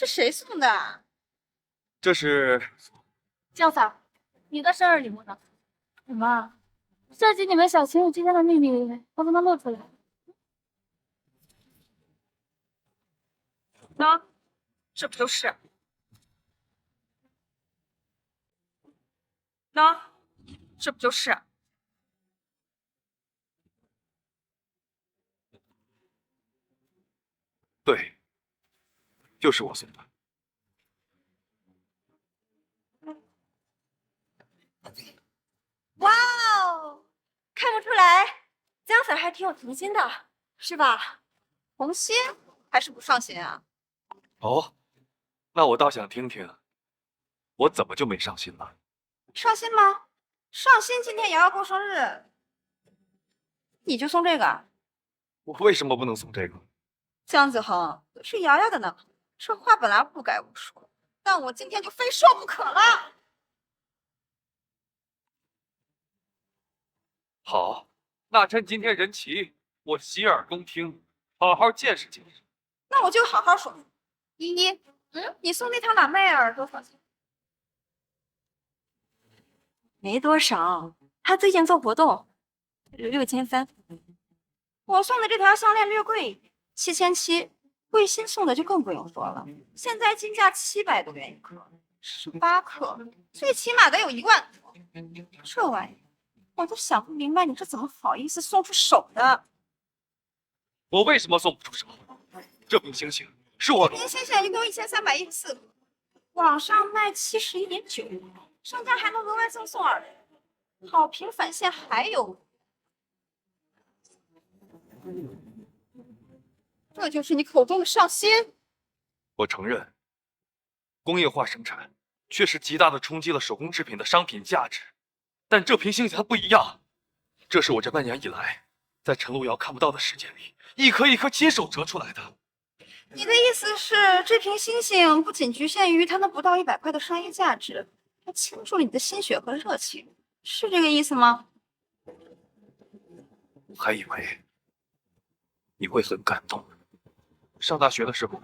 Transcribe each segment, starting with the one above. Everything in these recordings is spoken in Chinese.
是谁送的？这是江嫂，你的生日礼物呢？什么？涉及你们小情侣之间的秘密，我不能露出来。呢？这不就是？呢？这不就是？对，就是我送的。哇哦，看不出来，江 Sir 还挺有童心的，是吧？童心还是不上心啊？哦，那我倒想听听，我怎么就没上心了？上心吗？上心，今天瑶瑶过生日，你就送这个？我为什么不能送这个？江子恒是瑶瑶的呢，这话本来不该我说，但我今天就非说不可了。好，那趁今天人齐，我洗耳恭听，好好见识见识。那我就好好说。依依，你送那条蓝妹儿多少钱？没多少，她最近做活动，6300。我送的这条项链略贵，7700。贵心送的就更不用说了，现在金价700多元一颗，18克，最起码得有1万多。这玩意儿，我都想不明白，你是怎么好意思送出手的？我为什么送不出手？这瓶星星是我的。您星星一共1314克，网上卖71.9，商家还能额外赠送2人，好评返现还有。这就是你口中的上心？我承认，工业化生产确实极大的冲击了手工制品的商品价值，但这瓶星星它不一样，这是我这半年以来在陈路遥看不到的世界里，一颗一颗亲手折出来的。你的意思是，这瓶星星不仅局限于它那不到100块的商业价值，还倾注了你的心血和热情，是这个意思吗？我还以为你会很感动。上大学的时候，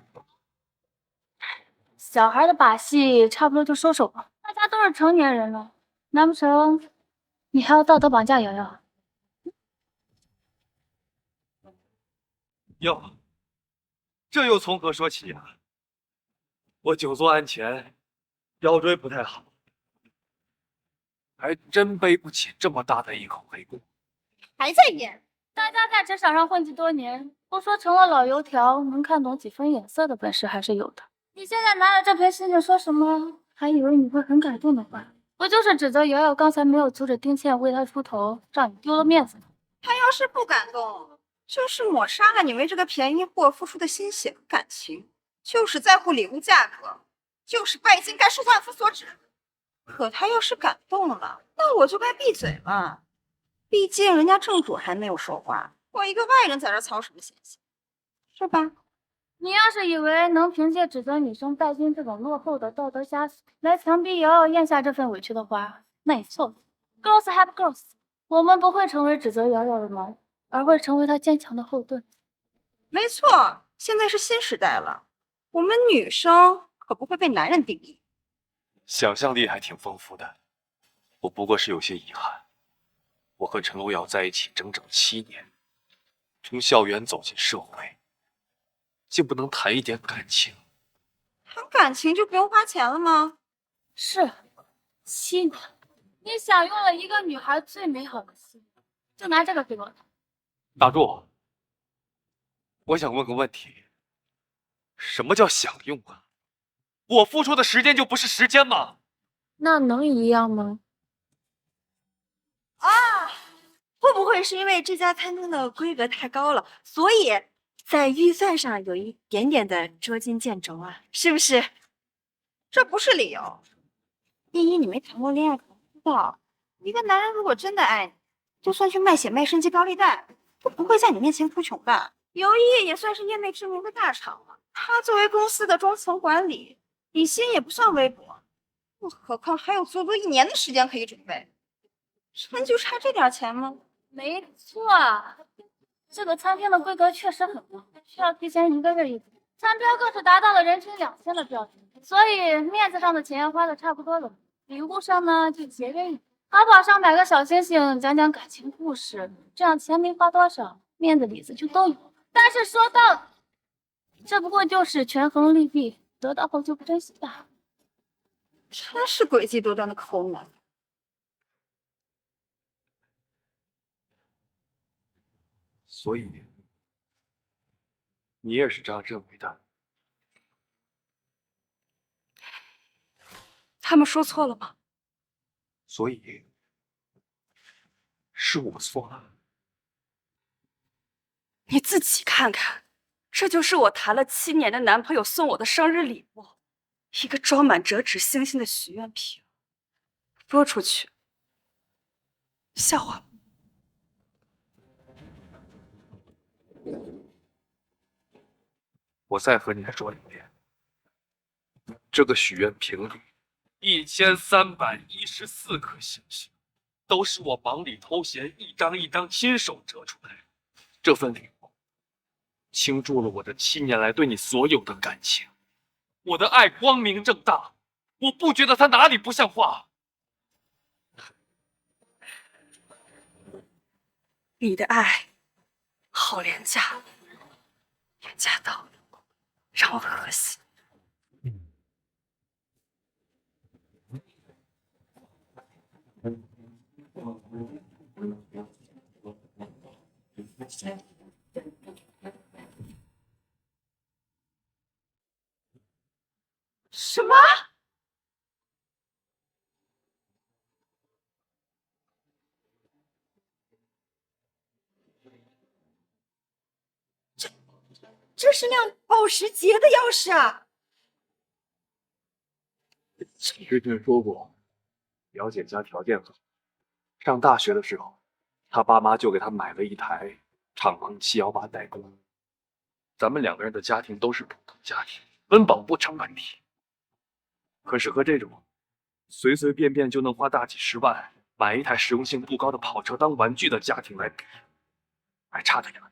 小孩的把戏差不多就收手吧，大家都是成年人了，难不成你还要道德绑架瑶瑶？哟，这又从何说起啊？我久坐案前，腰椎不太好，还真背不起这么大的一口黑锅。还在演？大家在职场上混迹多年，不说成了老油条，能看懂几分眼色的本事还是有的。你现在拿着这瓶星星说什么？还以为你会很感动的话，不就是指责瑶瑶刚才没有阻止丁倩为他出头，让你丢了面子吗？他要是不感动，就是抹杀了你为这个便宜货付出的心血和感情，就是在乎礼物价格，就是拜金该是万夫所指。可他要是感动了，那我就该闭嘴了。毕竟人家正主还没有说话，我一个外人在这操什么心心，是吧？你要是以为能凭借指责女生拜金这种落后的道德枷锁来强逼瑶瑶咽下这份委屈的话，那你错了。Girls have girls， 我们不会成为指责瑶瑶的猫，而会成为她坚强的后盾。没错，现在是新时代了，我们女生可不会被男人定义。想象力还挺丰富的，我不过是有些遗憾。我和陈路遥在一起整整7年，从校园走进社会，竟不能谈一点感情。谈感情就不用花钱了吗？是7年，你享用了一个女孩最美好的心，就拿这个给我。打住！我想问个问题，什么叫享用啊？我付出的时间就不是时间吗？那能一样吗？会不会是因为这家餐厅的规格太高了，所以在预算上有一点点的捉襟见肘啊？是不是？这不是理由。第一，你没谈过恋爱，可能不知道，一个男人如果真的爱你，就算去卖血卖身接高利贷，都不会在你面前哭穷的。尤毅也算是业内知名的大厂了，他作为公司的中层管理，底薪也不算微薄，更何况还有足足1年的时间可以准备。真就差这点钱吗？没错，这个餐厅的规格确实很高，需要提前1个月预定。餐标更是达到了人均2000的标准，所以面子上的钱花的差不多了，礼物上呢就节约一点，淘宝上买个小星星，讲讲感情故事，这样钱没花多少，面子里子就都有了。但是说到底，这不过就是权衡利弊，得到后就不珍惜罢了。真是诡计多端的抠门。所以，你也是这样认为的？他们说错了吗？所以，是我错了。你自己看看，这就是我谈了7年的男朋友送我的生日礼物，一个装满折纸星星的许愿瓶，播出去，笑话吗？我再和你说一遍，这个许愿瓶里1314颗星星，都是我忙里偷闲一张一张亲手折出来的。这份礼物倾注了我这7年来对你所有的感情，我的爱光明正大，我不觉得它哪里不像话。你的爱好廉价，廉价到让我恶心。什么？这是辆保时捷的钥匙啊！之前说过，表姐家条件好，上大学的时候，她爸妈就给她买了一台敞篷718代步。咱们2个人的家庭都是普通家庭，温饱不成问题。可是和这种随随便便就能花大几十万买一台实用性不高的跑车当玩具的家庭来比，还差得远。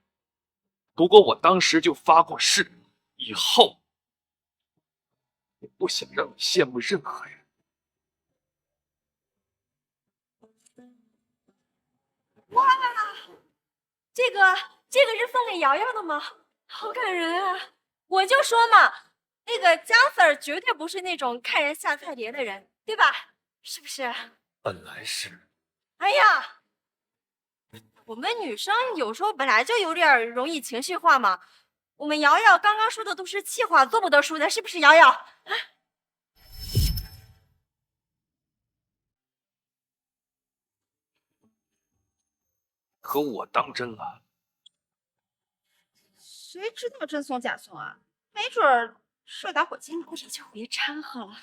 不过我当时就发过誓，以后我不想让你羡慕任何人。哇，这个是分给瑶瑶的吗？好感人啊！我就说嘛，那个江 Sir 绝对不是那种看人下菜碟的人，对吧？是不是？本来是。哎呀，我们女生有时候本来就有点容易情绪化嘛。我们瑶瑶刚刚说的都是气话，做不得输的，是不是瑶瑶？可我当真了。谁知道真送假送啊？没准儿是打火机呢。你就别掺和了。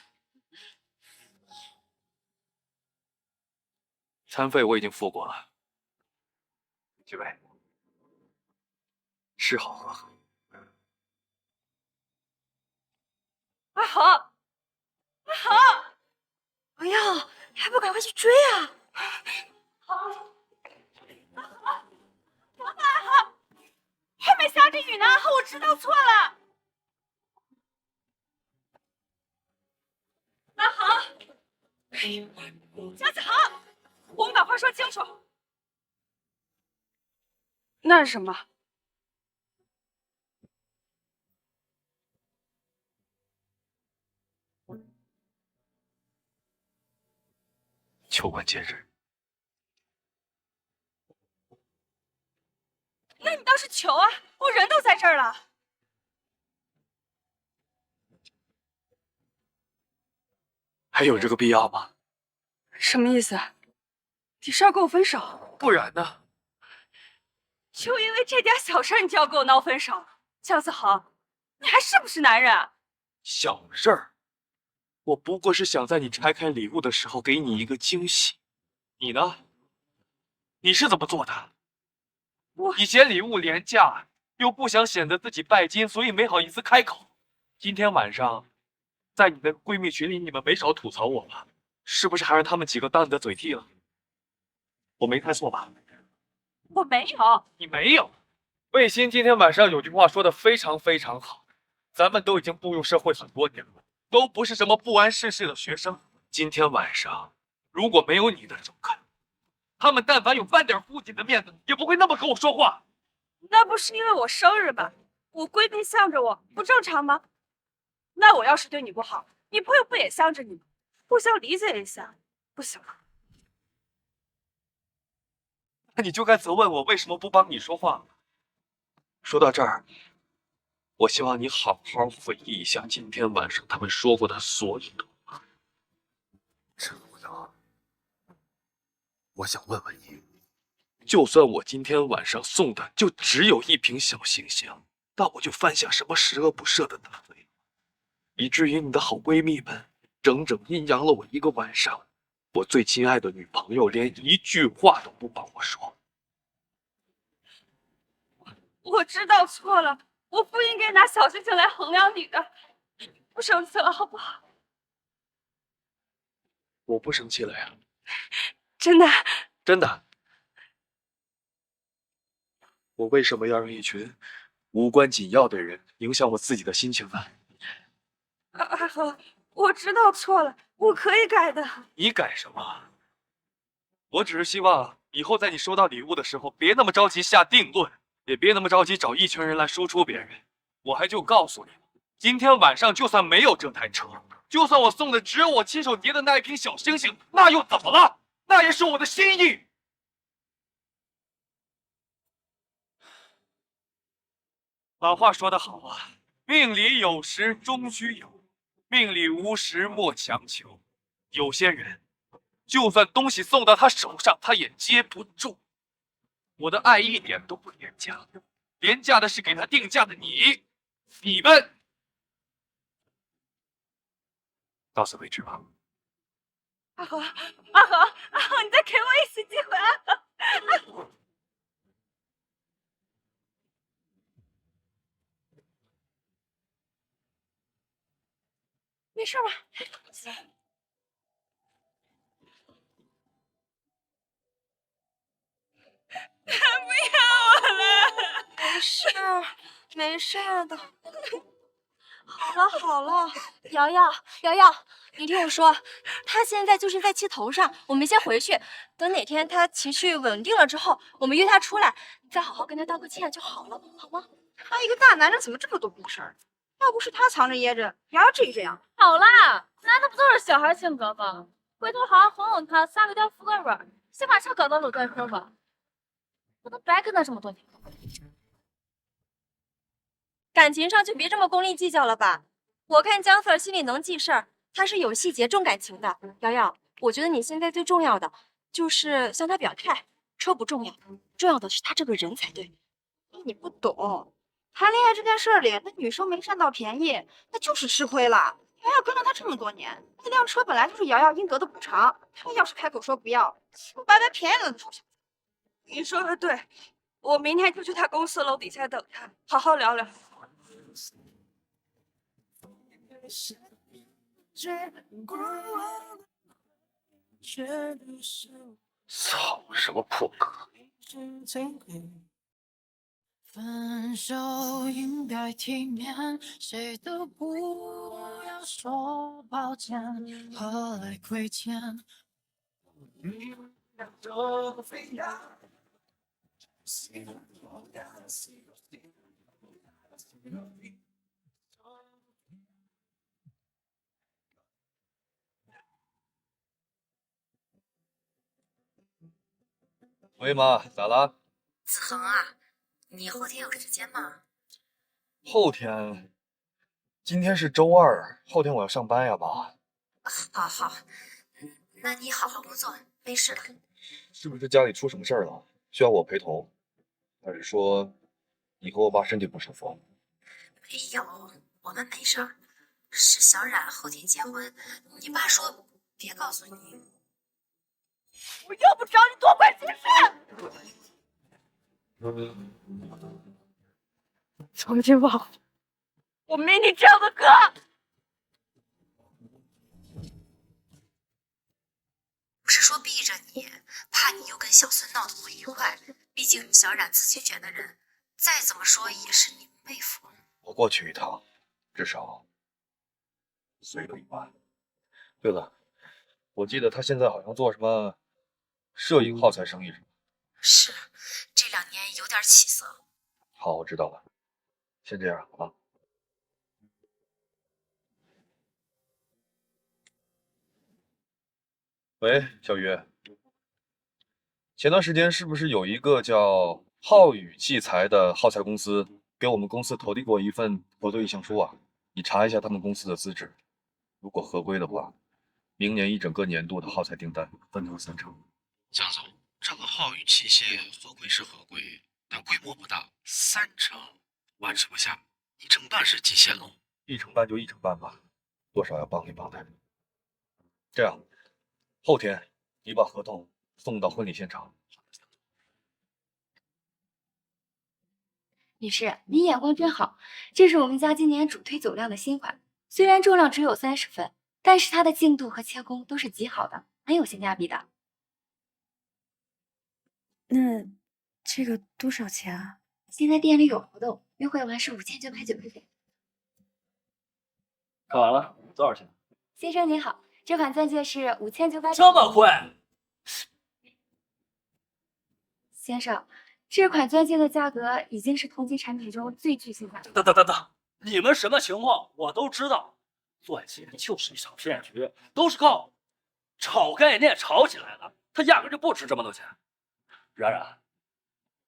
餐费我已经付过了，几位，吃好喝好。阿豪，阿豪，哎呀，还不赶快去追啊！外面下着雨呢，我知道错了。阿豪，江子豪，我们把话说清楚。那是什么？求婚戒指。那你倒是求啊！我人都在这儿了。还有这个必要吗？什么意思？你是要跟我分手？不然呢？就因为这点小事你就要跟我闹分手？江思豪，你还是不是男人啊？小事儿，我不过是想在你拆开礼物的时候给你一个惊喜。你呢？你是怎么做的？你嫌礼物廉价，又不想显得自己拜金，所以没好意思开口。今天晚上，在你的闺蜜群里，你们没少吐槽我吧？是不是还让他们几个当你的嘴替了？我没猜错吧？我没有。你没有。魏鑫今天晚上有句话说的非常非常好，咱们都已经步入社会很多年了，都不是什么不谙世事的学生。今天晚上如果没有你的中肯，他们但凡有半点顾忌的面子，也不会那么跟我说话。那不是因为我生日吧？我闺蜜向着我，不正常吗？那我要是对你不好，你朋友不也向着你吗？互相理解一下，不行吗？那你就该责问我为什么不帮你说话。说到这儿，我希望你好好回忆一下今天晚上他们说过的所有的话。陈无瑶，我想问问你，就算我今天晚上送的就只有一瓶小星星，那我就犯下什么十恶不赦的大罪，以至于你的好闺蜜们整整阴阳了我一个晚上。我最亲爱的女朋友连一句话都不帮我说。我知道错了，我不应该拿小星星来衡量你的。不生气了，好不好？我不生气了呀，真的。真的。我为什么要让一群无关紧要的人影响我自己的心情呢？阿和，我知道错了，我可以改的。你改什么？我只是希望以后在你收到礼物的时候，别那么着急下定论，也别那么着急找一群人来输出别人。我还就告诉你，今天晚上就算没有这台车，就算我送的只有我亲手叠的那一瓶小星星，那又怎么了？那也是我的心意。老话说得好啊，命里有时终须有，命里无时莫强求。有些人，就算东西送到他手上，他也接不住。我的爱一点都不廉价，廉价的是给他定价的你，你们。到此为止吧。阿和，你再给我一次机会，阿和。没事吧？行。不要我了。没事，没事的。好了好了，瑶瑶，你听我说，他现在就是在气头上，我们先回去，等哪天他情绪稳定了之后，我们约他出来，再好好跟他道个歉就好了，好吗？他一个大男人怎么这么多逼事儿？要不是他藏着掖着，瑶瑶至于这样？好啦，男的不都是小孩性格吗？回头好好哄哄他，撒个娇服个软，先把车搞到鲁再说吧，不能白跟他这么多年。感情上就别这么功利计较了吧。我看江 Sir 心里能记事儿，他是有细节重感情的。瑶瑶，我觉得你现在最重要的就是向他表态，车不重要，重要的是他这个人才对。你不懂，谈恋爱这件事里，那女生没占到便宜，那就是吃亏了。瑶瑶跟了他这么多年，那辆车本来就是瑶瑶应得的补偿，他要是开口说不要，白白便宜了不少。你说的对，我明天就去他公司楼底下等他，好好聊聊。操，什么破歌！分手应该体面，谁都不要说抱歉，何来亏欠？喂妈，咋了？子恒啊，你后天有时间吗？后天？今天是周二，后天我要上班呀，妈。好好，那你好好工作，没事的。是不是家里出什么事儿了？需要我陪同？还是说你和我爸身体不舒服？没有，我们没事儿。是小冉后天结婚，你爸说别告诉你。我又不找你多管闲事。从今往后，我没你这样的哥。不是说避着你，怕你又跟小孙闹得不愉快。毕竟小冉自己选的人，再怎么说也是你妹夫。我过去一趟，至少随个1万。对了，我记得他现在好像做什么摄影耗材生意是吧？是，这2年有点起色。好，我知道了，先这样啊。喂，小鱼，前段时间是不是有一个叫浩宇器材的耗材公司给我们公司投递过一份合作意向书啊？你查一下他们公司的资质，如果合规的话，明年一整个年度的耗材订单分成3成。江总，这个浩宇器械合规是合规，但规模不大，3成完吃不下，1成半是极限喽。1成半就1成半吧，多少要帮一帮的。这样，后天你把合同送到婚礼现场。女士，您眼光真好，这是我们家今年主推走量的新款，虽然重量只有30分，但是它的净度和切工都是极好的，很有性价比的。那这个多少钱啊？现在店里有活动，优惠完是5990。看完了，多少钱？先生您好，这款钻戒是5900。这么贵？先生，这款钻戒的价格已经是同级产品中最具性价比。等，你们什么情况我都知道，钻戒就是一场骗局，都是靠炒概念炒起来的，它压根就不值这么多钱。然，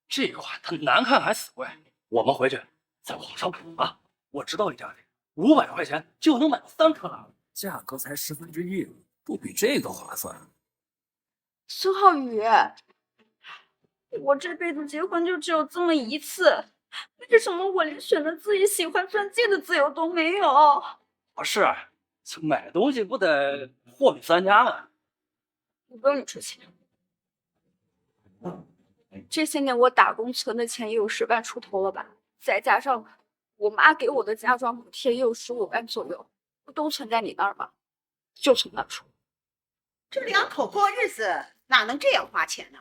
这款它难看还死贵，我们回去在网上补啊。我知道一家店500块钱就能买到3克拉，价格才1/10，不比这个划算。苏浩宇，我这辈子结婚就只有这么一次，为什么我连选择自己喜欢钻戒的自由都没有？不是，这买东西不得货比三家吗？我不用你出钱。这些年我打工存的钱也有10万出头了吧，再加上我妈给我的嫁妆补贴也有15万左右，不都存在你那儿吗？就从那儿出。这2口过日子哪能这样花钱呢？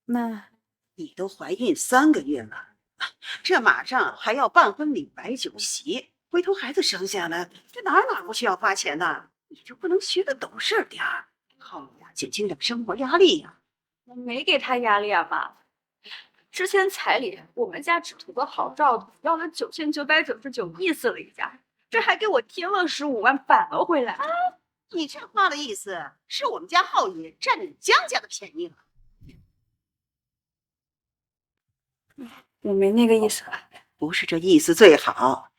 妈，你都怀孕3个月了，这马上还要办婚礼摆酒席，回头孩子生下来，这哪不需要花钱呢？你就不能学得懂事点儿，好呀，减轻点生活压力呀。我没给他压力啊，妈。之前彩礼我们家只图个好兆头，要了9999，意思了一下，这还给我添了15万，返了回来。你这话的意思是我们家浩宇占你江家的便宜了？我没那个意思。不是这意思最好。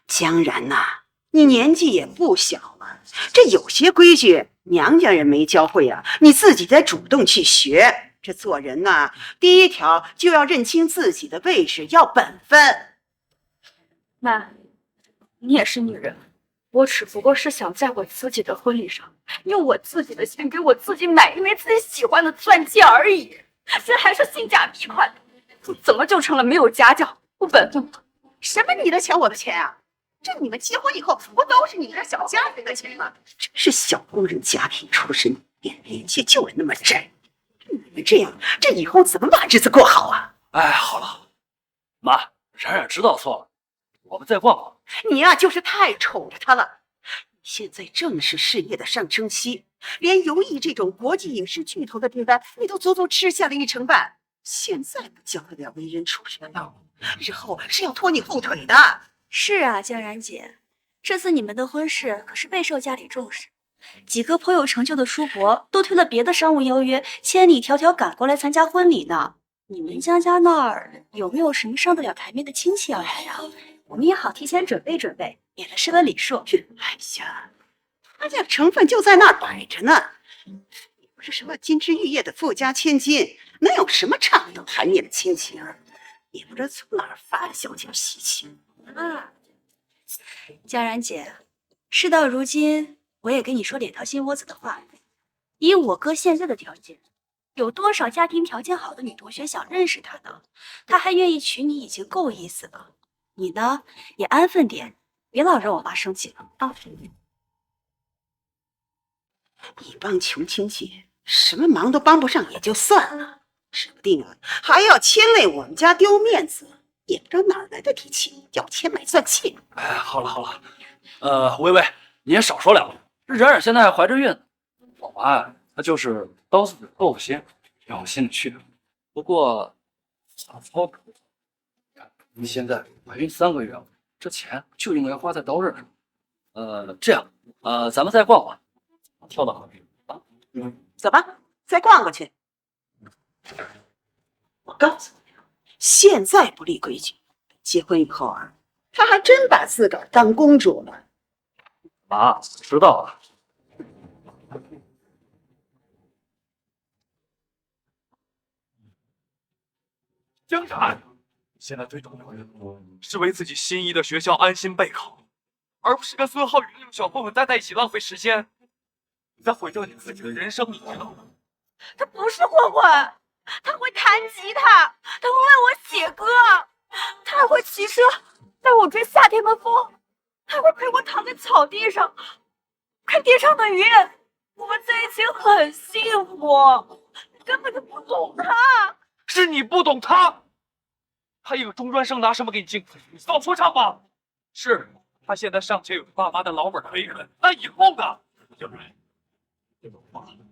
江然呐，你年纪也不小了，这有些规矩娘家人没教会啊，你自己得主动去学。这做人呐，第一条就要认清自己的位置，要本分。妈，你也是女人，我只不过是想在我自己的婚礼上，用我自己的钱给我自己买一枚自己喜欢的钻戒而已，这还是性价比款，怎么就成了没有家教、不本分？什么你的钱我的钱啊？这你们结婚以后不都是你这小家人的钱吗？真是小工人家庭出身，脸气就是那么窄。你们这样，这以后怎么把日子过好啊？哎，好了，妈，冉知道错了，我们再逛逛。你呀，就是太宠着他了。现在正是事业的上升期，连游艺这种国际影视巨头的订单，你都足足吃下了1成半。现在不教他点为人处事的道理，日后是要拖你后腿的。是啊，江然姐，这次你们的婚事可是备受家里重视，几个颇有成就的叔伯都推了别的商务邀约，千里迢迢赶过来参加婚礼呢。你们江家那儿有没有什么上得了台面的亲戚要来呀？我们也好提前准备准备，免得失了礼数。哎呀，他这成分就在那儿摆着呢。你不是什么金枝玉叶的富家千金，能有什么唱等寒夜的亲戚啊？也不知道从哪儿发的小家习气。江然姐，事到如今，我也跟你说脸套心窝子的话。以我哥现在的条件，有多少家庭条件好的女同学想认识他呢？他还愿意娶你，已经够意思了。你呢，也安分点，别老让我妈生气了啊！你帮穷亲戚，什么忙都帮不上也就算了，指不定啊还要牵累我们家丢面子。也不知道哪儿来的脾气，要钱买钻戒。哎，好了好了，微微，你也少说两句。冉冉现在还怀着孕呢，我妈呀，她就是刀子嘴豆腐心，要我心里去。不过咋操作？你现在怀孕3个月了，这钱就应该花在刀刃上。这样，咱们再逛逛，跳到河边啊。走吧，再逛过去。我告诉你，现在不立规矩，结婚以后啊，他还真把自个儿当公主了。妈，知道了。江冉，现在最重要的是为自己心仪的学校安心备考，而不是跟孙浩宇那种小混混待在一起浪费时间。你在毁掉你自己的人生，你知道吗？他不是混混，他会弹吉他，他会为我写歌，他还会骑车带我追夏天的风，还会陪我躺在草地上看天上的云。我们在一起很幸福，你根本就不懂他。是你不懂他，他一个中专生拿什么给你敬？你搞错账吧？是他现在尚且有爸妈的老本可以啃，那以后呢？江冉，这种话你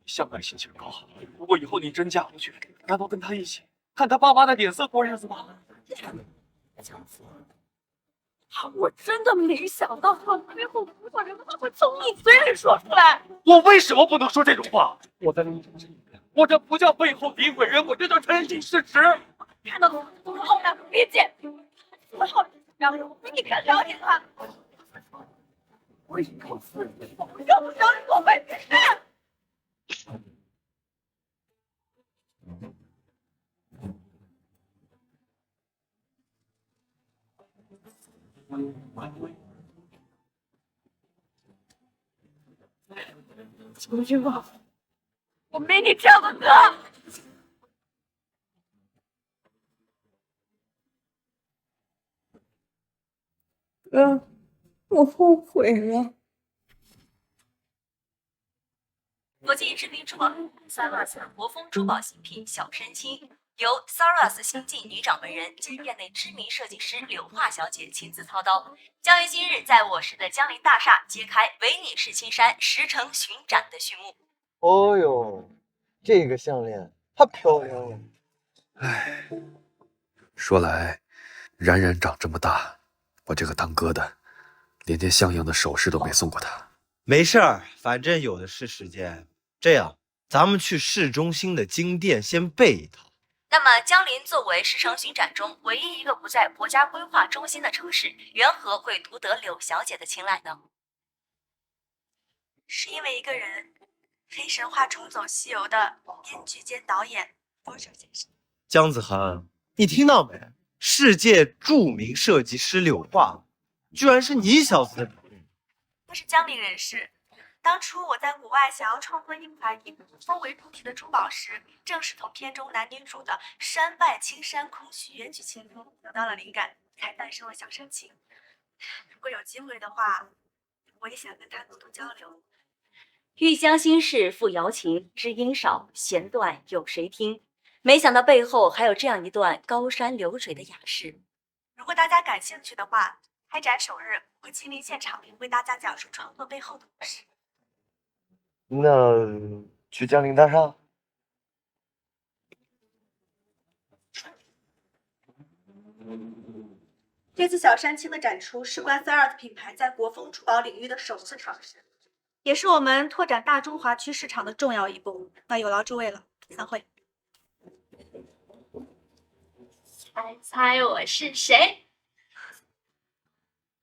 向来心情高，如果以后你真嫁过去，难道跟他一起看他爸妈的脸色过日子吗？我真的没想到他背后不少人话会从你嘴里说出来。我为什么不能说这种话？我在你这里面，我这不叫背后诋毁人，我这叫陈述事实。看到我好难理解，我好我比你更了解他。我以后自己要不要做回事？求求我，我没你这样的哥。哥，我后悔了。国际知名珠宝品牌 Saras 国风珠宝新品小山青，由 Saras 新晋女掌门人兼业内知名设计师柳桦小姐亲自操刀，将于今日在我市的江陵大厦揭开唯你是青山10城巡展的序幕。哦呦，这个项链太漂亮了。唉，说来，冉冉长这么大，我这个当哥的，连件像样的首饰都没送过她。没事儿，反正有的是时间。这样，咱们去市中心的金店先备一套。那么，江陵作为10城巡展中唯一一个不在国家规划中心的城市，缘何会独得柳小姐的青睐呢？是因为一个人，黑神话中走西游的编剧兼导演多少先生。姜子恒，你听到没？世界著名设计师柳桦，居然是你小子的女人。他是江陵人士。当初我在国外想要创作一款以古风为主题的珠宝时，正是从片中男女主的山外青山空虚远举情中得到了灵感，才诞生了小山青。如果有机会的话，我也想跟他多多交流。欲将心事付瑶琴，知音少，弦断有谁听？没想到背后还有这样一段高山流水的雅事。如果大家感兴趣的话，开展首日我会亲临现场，为大家讲述创作背后的故事。那去江陵大厦？这次小山青的展出事关Saras品牌在国风珠宝领域的首次尝试，也是我们拓展大中华区市场的重要一步。那有劳诸位了，散会。猜猜我是谁？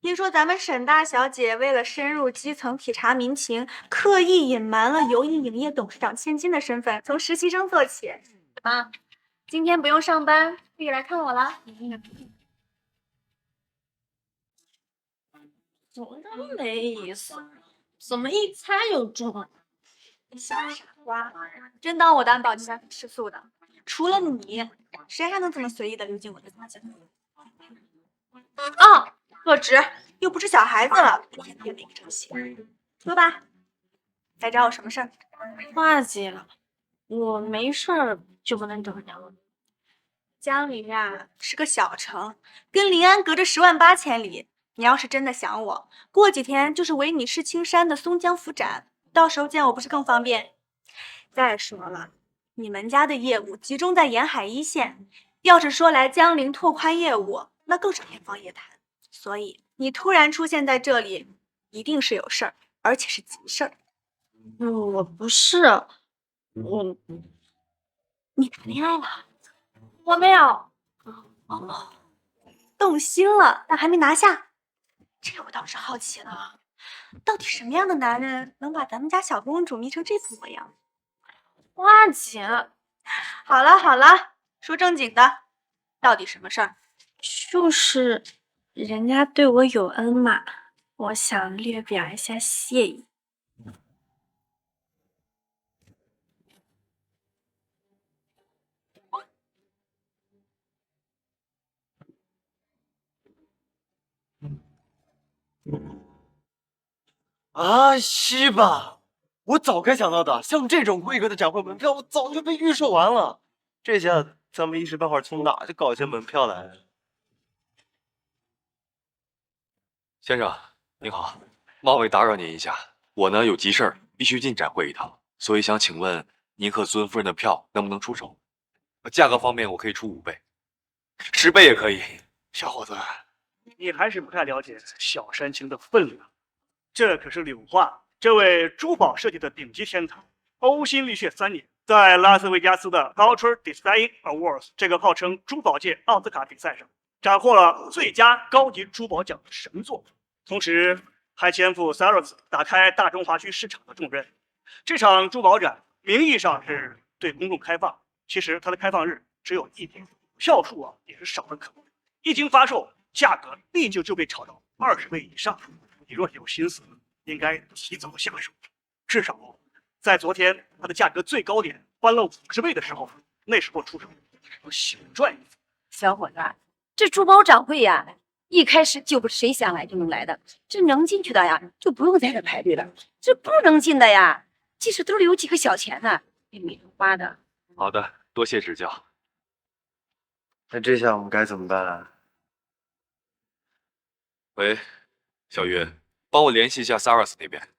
听说咱们沈大小姐为了深入基层体察民情，刻意隐瞒了游艺影业董事长千金的身份，从实习生做起。妈，今天不用上班，可以来看我了。怎么那么没意思？怎么一猜就中？小傻瓜，真当我的安保局吃素的？除了你，谁还能这么随意的溜进我的家乡？啊！贺直，又不是小孩子了，一天变了一个成心。说吧，来找我什么事儿？化解了，我没事儿就不能找你了。江陵啊，是个小城，跟临安隔着10万8千里。你要是真的想我，过几天就是唯你是青山的松江府展，到时候见我不是更方便？再说了，你们家的业务集中在沿海一线，要是说来江陵拓宽业务，那更是天方夜谭。所以你突然出现在这里，一定是有事儿，而且是急事儿。我不是，你谈恋爱了？我没有。哦，动心了，但还没拿下。这我倒是好奇了，到底什么样的男人能把咱们家小公主迷成这副模样？花姐，好了好了，说正经的，到底什么事儿？就是人家对我有恩嘛，我想略表一下谢意。啊，西吧，我早该想到的，像这种规格的展会门票，我早就被预售完了。这下咱们一时半会儿从哪就搞些门票来？先生您好，冒昧打扰您一下，我呢有急事儿，必须进展会一趟，所以想请问您和孙夫人的票能不能出手？价格方面我可以出5倍，10倍也可以。小伙子，你还是不太了解小山青的分量。这可是柳画，这位珠宝设计的顶级天才，呕心沥血3年，在拉斯维加斯的 Ultra Design Awards 这个号称珠宝界奥斯卡比赛上，斩获了最佳高级珠宝奖的神作，同时还肩负 Saros 打开大中华区市场的重任。这场珠宝展名义上是对公众开放，其实它的开放日只有1天，票数也是少得可怜。一经发售，价格立即就被炒到20倍以上。你若有心思，应该提早下手。至少在昨天它的价格最高点翻了50倍的时候，那时候出手要小赚一份。小伙子，这珠宝展会呀，一开始就不是谁想来就能来的。这能进去的呀，就不用在这排队了；这不能进的呀，即使兜里有几个小钱呢，也没人花的。好的，多谢指教。那这下我们该怎么办啊？喂，小云，帮我联系一下 Saras 那边，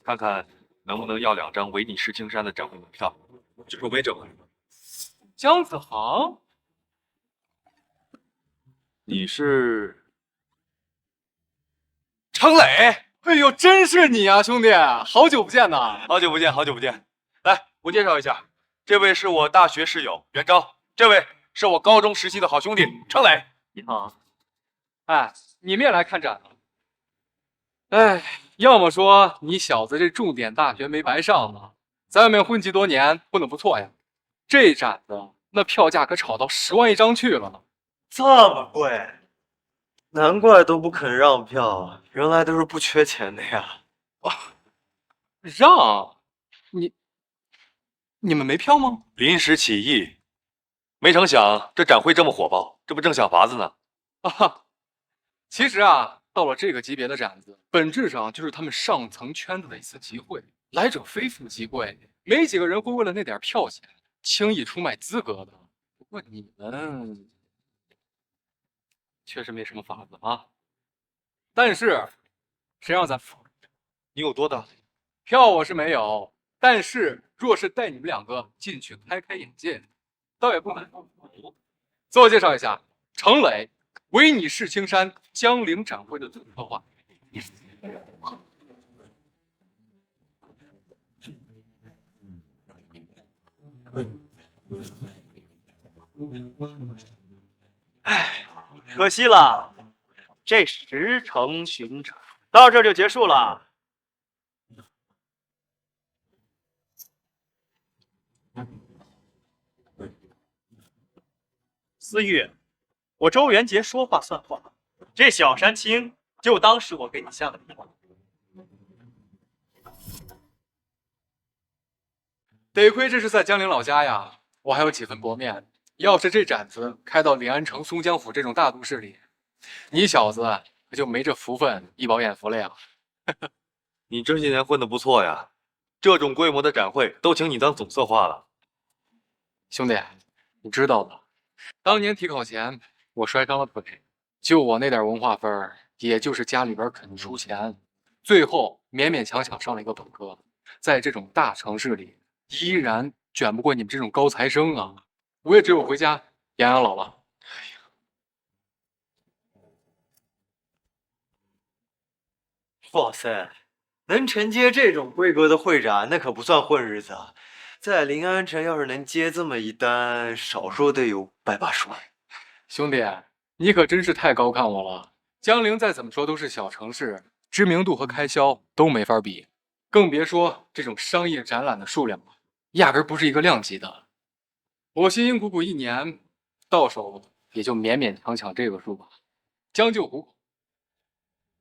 看看能不能要2张唯你是青山的展会门票。这手没整了是吧？姜子航，你是程磊？哎呦，真是你啊，兄弟，好久不见呐！好久不见，好久不见。来，我介绍一下，这位是我大学室友袁昭，这位是我高中时期的好兄弟程磊。你好。哎，你们也来看展了？哎，要么说你小子这重点大学没白上呢，在外面混迹多年，混得不错呀。这展子那票价可炒到10万1张去了呢。这么贵，难怪都不肯让票，原来都是不缺钱的呀。让？你们没票吗？临时起意，没成想这展会这么火爆，这不正想法子呢。啊，其实啊，到了这个级别的展子，本质上就是他们上层圈子的一次集会，来者非富即贵，没几个人会为了那点票钱轻易出卖资格的。不过你们确实没什么法子啊。但是谁让咱你有多大？票我是没有，但是若是带你们2个进去开开眼界，倒也不难。自我介绍一下，程磊，唯你是青山江陵展会的总策划。唉，可惜了，这10城巡场到这就结束了。思玉，我周元杰说话算话，这小山青就当是我给你下的礼。得亏这是在江陵老家呀，我还有几分薄面。要是这展子开到临安城松江府这种大都市里，你小子可就没这福分一饱眼福了呀。你这些年混得不错呀，这种规模的展会都请你当总策划了。兄弟，你知道吗？当年体考前我摔伤了腿，就我那点文化分儿，也就是家里边肯出钱，最后勉勉强强上了一个本科。在这种大城市里，依然卷不过你们这种高材生啊！我也只有回家养养老了。哇塞，能承接这种规格的会展，那可不算混日子啊！在临安城，要是能接这么一单，少说得有180万。兄弟，你可真是太高看我了。江陵再怎么说都是小城市，知名度和开销都没法比，更别说这种商业展览的数量了，压根不是一个量级的。我辛辛苦苦1年，到手也就勉勉强强这个数吧，将就糊口。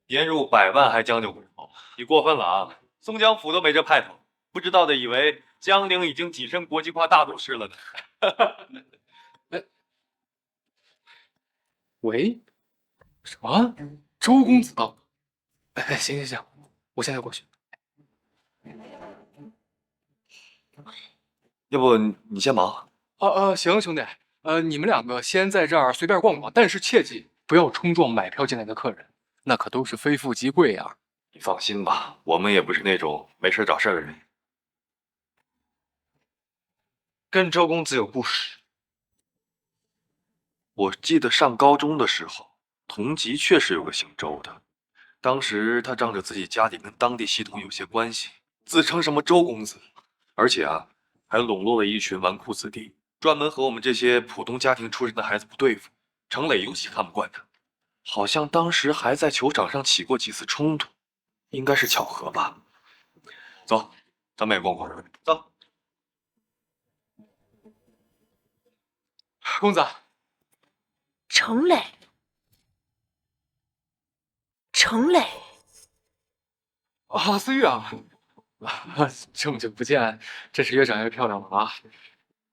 年入100万还将就不着，你过分了啊！松江府都没这派头，不知道的以为江陵已经跻身国际化大都市了呢。喂，什么？周公子到了？哎，行，我现在过去。要不你先忙？行，兄弟，你们2个先在这儿随便逛逛，但是切记不要冲撞买票进来的客人，那可都是非富即贵啊。你放心吧，我们也不是那种没事找事的人。跟周公子有故事。我记得上高中的时候，同级确实有个姓周的，当时他仗着自己家里跟当地系统有些关系，自称什么周公子，而且还笼络了一群纨绔子弟，专门和我们这些普通家庭出身的孩子不对付。程磊尤其看不惯他，好像当时还在球场上起过几次冲突，应该是巧合吧。走，咱们也逛逛。走。公子。程磊，思玉啊，这么久不见，真是越长越漂亮了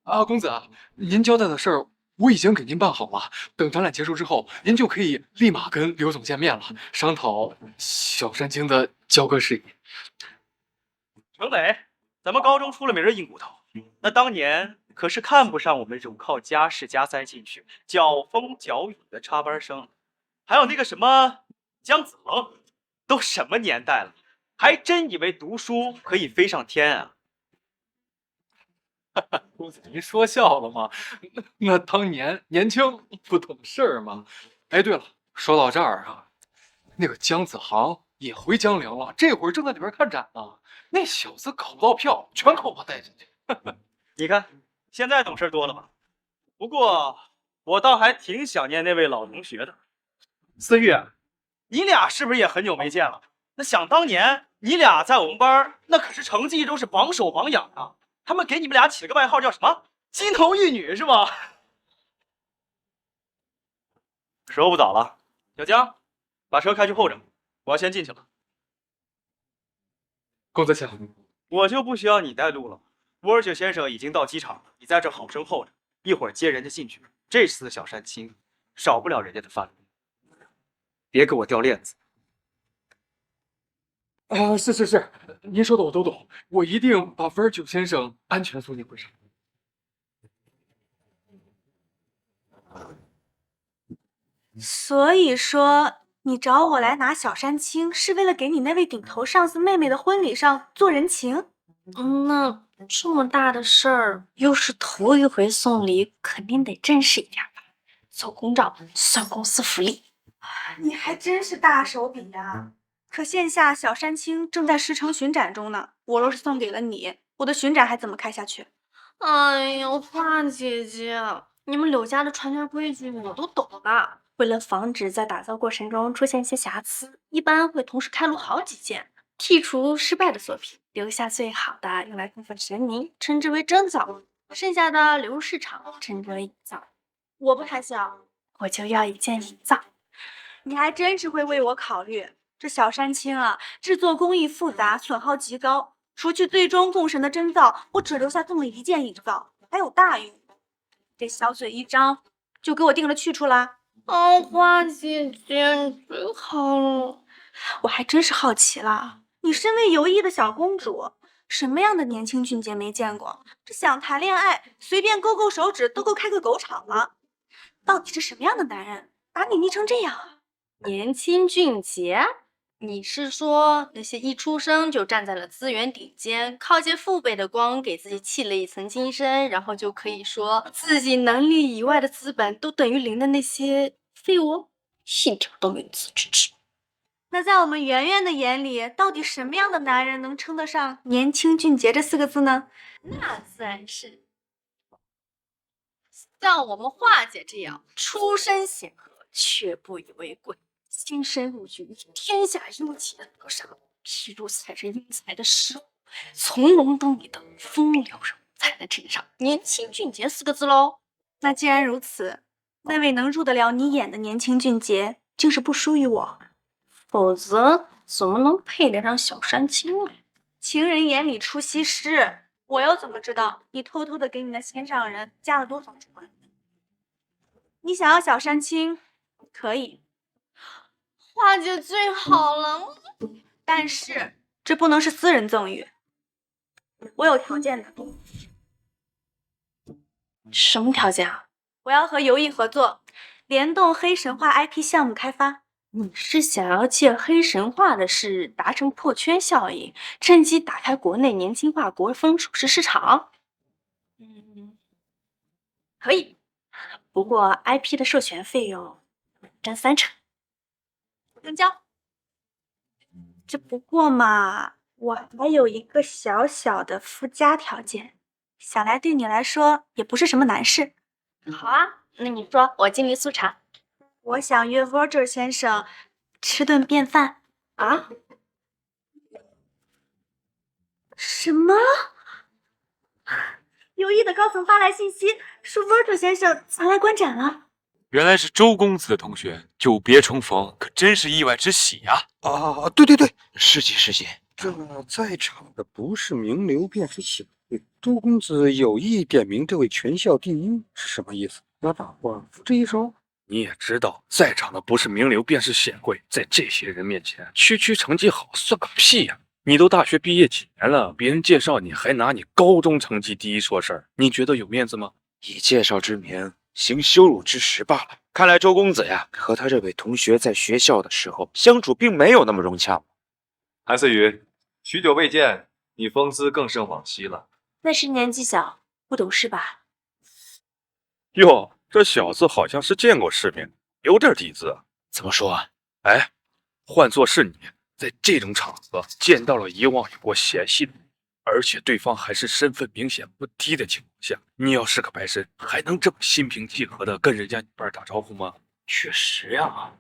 啊！公子，您交代的事儿我已经给您办好了，等展览结束之后，您就可以立马跟刘总见面了，商讨小山青的交割事宜。程磊，咱们高中出了名的硬骨头，那当年可是看不上我们这种靠加试加塞进去、搅风搅雨的插班生。还有那个什么姜子恒，都什么年代了，还真以为读书可以飞上天啊！公子，您说笑了吗？那当年年轻不懂事儿嘛。哎，对了，说到这儿啊，那个姜子航也回江陵了，这会儿正在里边看展呢。那小子搞不到票，全靠我带进去。你看，现在懂事多了吧？不过我倒还挺想念那位老同学的。思玉，你俩是不是也很久没见了？那想当年，你俩在我们班那可是成绩都是榜首榜样啊！他们给你们俩起了个外号叫什么？金童玉女是吗？时候不早了，小江，把车开去候着，我要先进去了。公子请。我就不需要你带路了。波尔雪先生已经到机场了，你在这好生候着，一会儿接人家进去。这次的小山青，少不了人家的饭。别给我掉链子。是，您说的我都懂，我一定把文九先生安全送进会上。所以说，你找我来拿小山青，是为了给你那位顶头上司妹妹的婚礼上做人情？那这么大的事儿，又是头一回送礼，肯定得正式一点吧？做公照算公司福利。你还真是大手笔呀！可线下小山青正在10城巡展中呢，我若是送给了你，我的巡展还怎么开下去？哎呦，花姐姐，你们柳家的传家规矩我都懂的。为了防止在打造过程中出现一些瑕疵，一般会同时开录好几件，剔除失败的作品，留下最好的用来供奉神明，称之为征造，剩下的流入市场，称之为引造。我不太想，我就要一件引造。你还真是会为我考虑。这小山青啊，制作工艺复杂，损耗极高，除去最终供神的征造，我只留下这么一件引造，还有大用。这小嘴一张，就给我定了去处啦。哦，花姐姐，你最好了。我还真是好奇了，你身为游艺的小公主，什么样的年轻俊杰没见过？这想谈恋爱，随便勾勾手指都够开个狗场了。到底是什么样的男人，把你溺成这样啊？年轻俊杰，你是说那些一出生就站在了资源顶尖，靠借父辈的光给自己砌了一层金身，然后就可以说自己能力以外的资本都等于零的那些废物，一点都没有自知之明。那在我们圆圆的眼里，到底什么样的男人能称得上年轻俊杰这4个字呢？那自然是像我们华姐这样出身显赫却不以为贵，亲身入局以天下优杰的格杀，譬如才是英才的失误，从容等你的风流人物，才能称得上年轻俊杰4个字喽。那既然如此，那位能入得了你眼的年轻俊杰，竟是不输于我，否则怎么能配得上小山青呢？情人眼里出西施，我又怎么知道你偷偷的给你的心上人加了多少注呢？你想要小山青，可以，华姐最好了，但是这不能是私人赠与，我有条件的。什么条件啊？我要和游艺合作，联动黑神话 IP 项目开发。你是想要借黑神话的事达成破圈效应，趁机打开国内年轻化国风首饰市场？可以。不过 IP 的授权费用占30%，用交。这不过嘛，我还有一个小小的附加条件，想来对你来说也不是什么难事。好啊，那你说，我尽力速查。我想约 Virgil 先生吃顿便饭啊？什么？有意的高层发来信息，说 Virgil 先生前来观展了。原来是周公子的同学，久别重逢，可真是意外之喜呀！啊，对对对，是姐是姐。这在场的不是名流便是显贵，周公子有意点名这位全校第一是什么意思？要大伙付这一手？你也知道，在场的不是名流便是显贵，在这些人面前，区区成绩好算个屁呀！你都大学毕业几年了，别人介绍你还拿你高中成绩第一说事儿，你觉得有面子吗？以介绍之名，行羞辱之实罢了。看来周公子呀，和他这位同学在学校的时候相处并没有那么融洽。韩思雨，许久未见，你风姿更胜往昔了。那是年纪小，不懂事吧？哟，这小子好像是见过世面，有点底子。怎么说啊？哎，换作是你，在这种场合见到了以往有过嫌隙的人，而且对方还是身份明显不低的情况下，你要是个白身，还能这么心平气和的跟人家女伴打招呼吗？确实呀，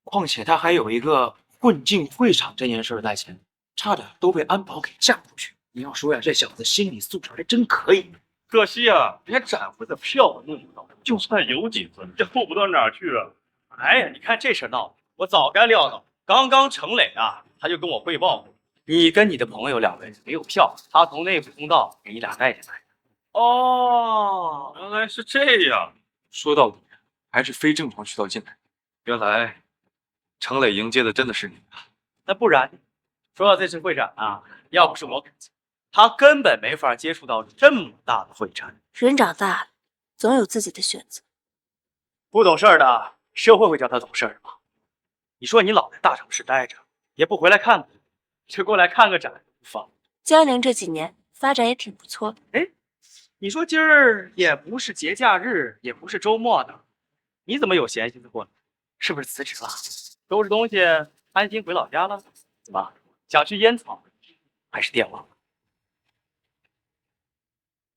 况且他还有一个混进会场这件事在前，差点都被安保给架出去。你要说呀，这小子心理素质还真可以。可惜啊，连展会的票都弄不到，就算有几次，这后不到哪儿去啊！哎呀，你看这事闹的，我早该料到。刚刚程磊啊，他就跟我汇报过，你跟你的朋友2位没有票，他从内部通道给你俩带进来。哦，原来是这样。说到底，还是非正常渠道进来。原来程磊迎接的真的是你啊！那不然，说到这次会展啊，要不是我赶进，他根本没法接触到这么大的会展。人长大了，总有自己的选择。不懂事儿的，社会会教他懂事儿吗？你说你老在大城市待着，也不回来看看，就过来看个展不放。江陵这几年发展也挺不错的。哎，你说今儿也不是节假日，也不是周末的，你怎么有闲心思过来？是不是辞职了？收拾东西安心回老家了？怎么想去烟草还是电网？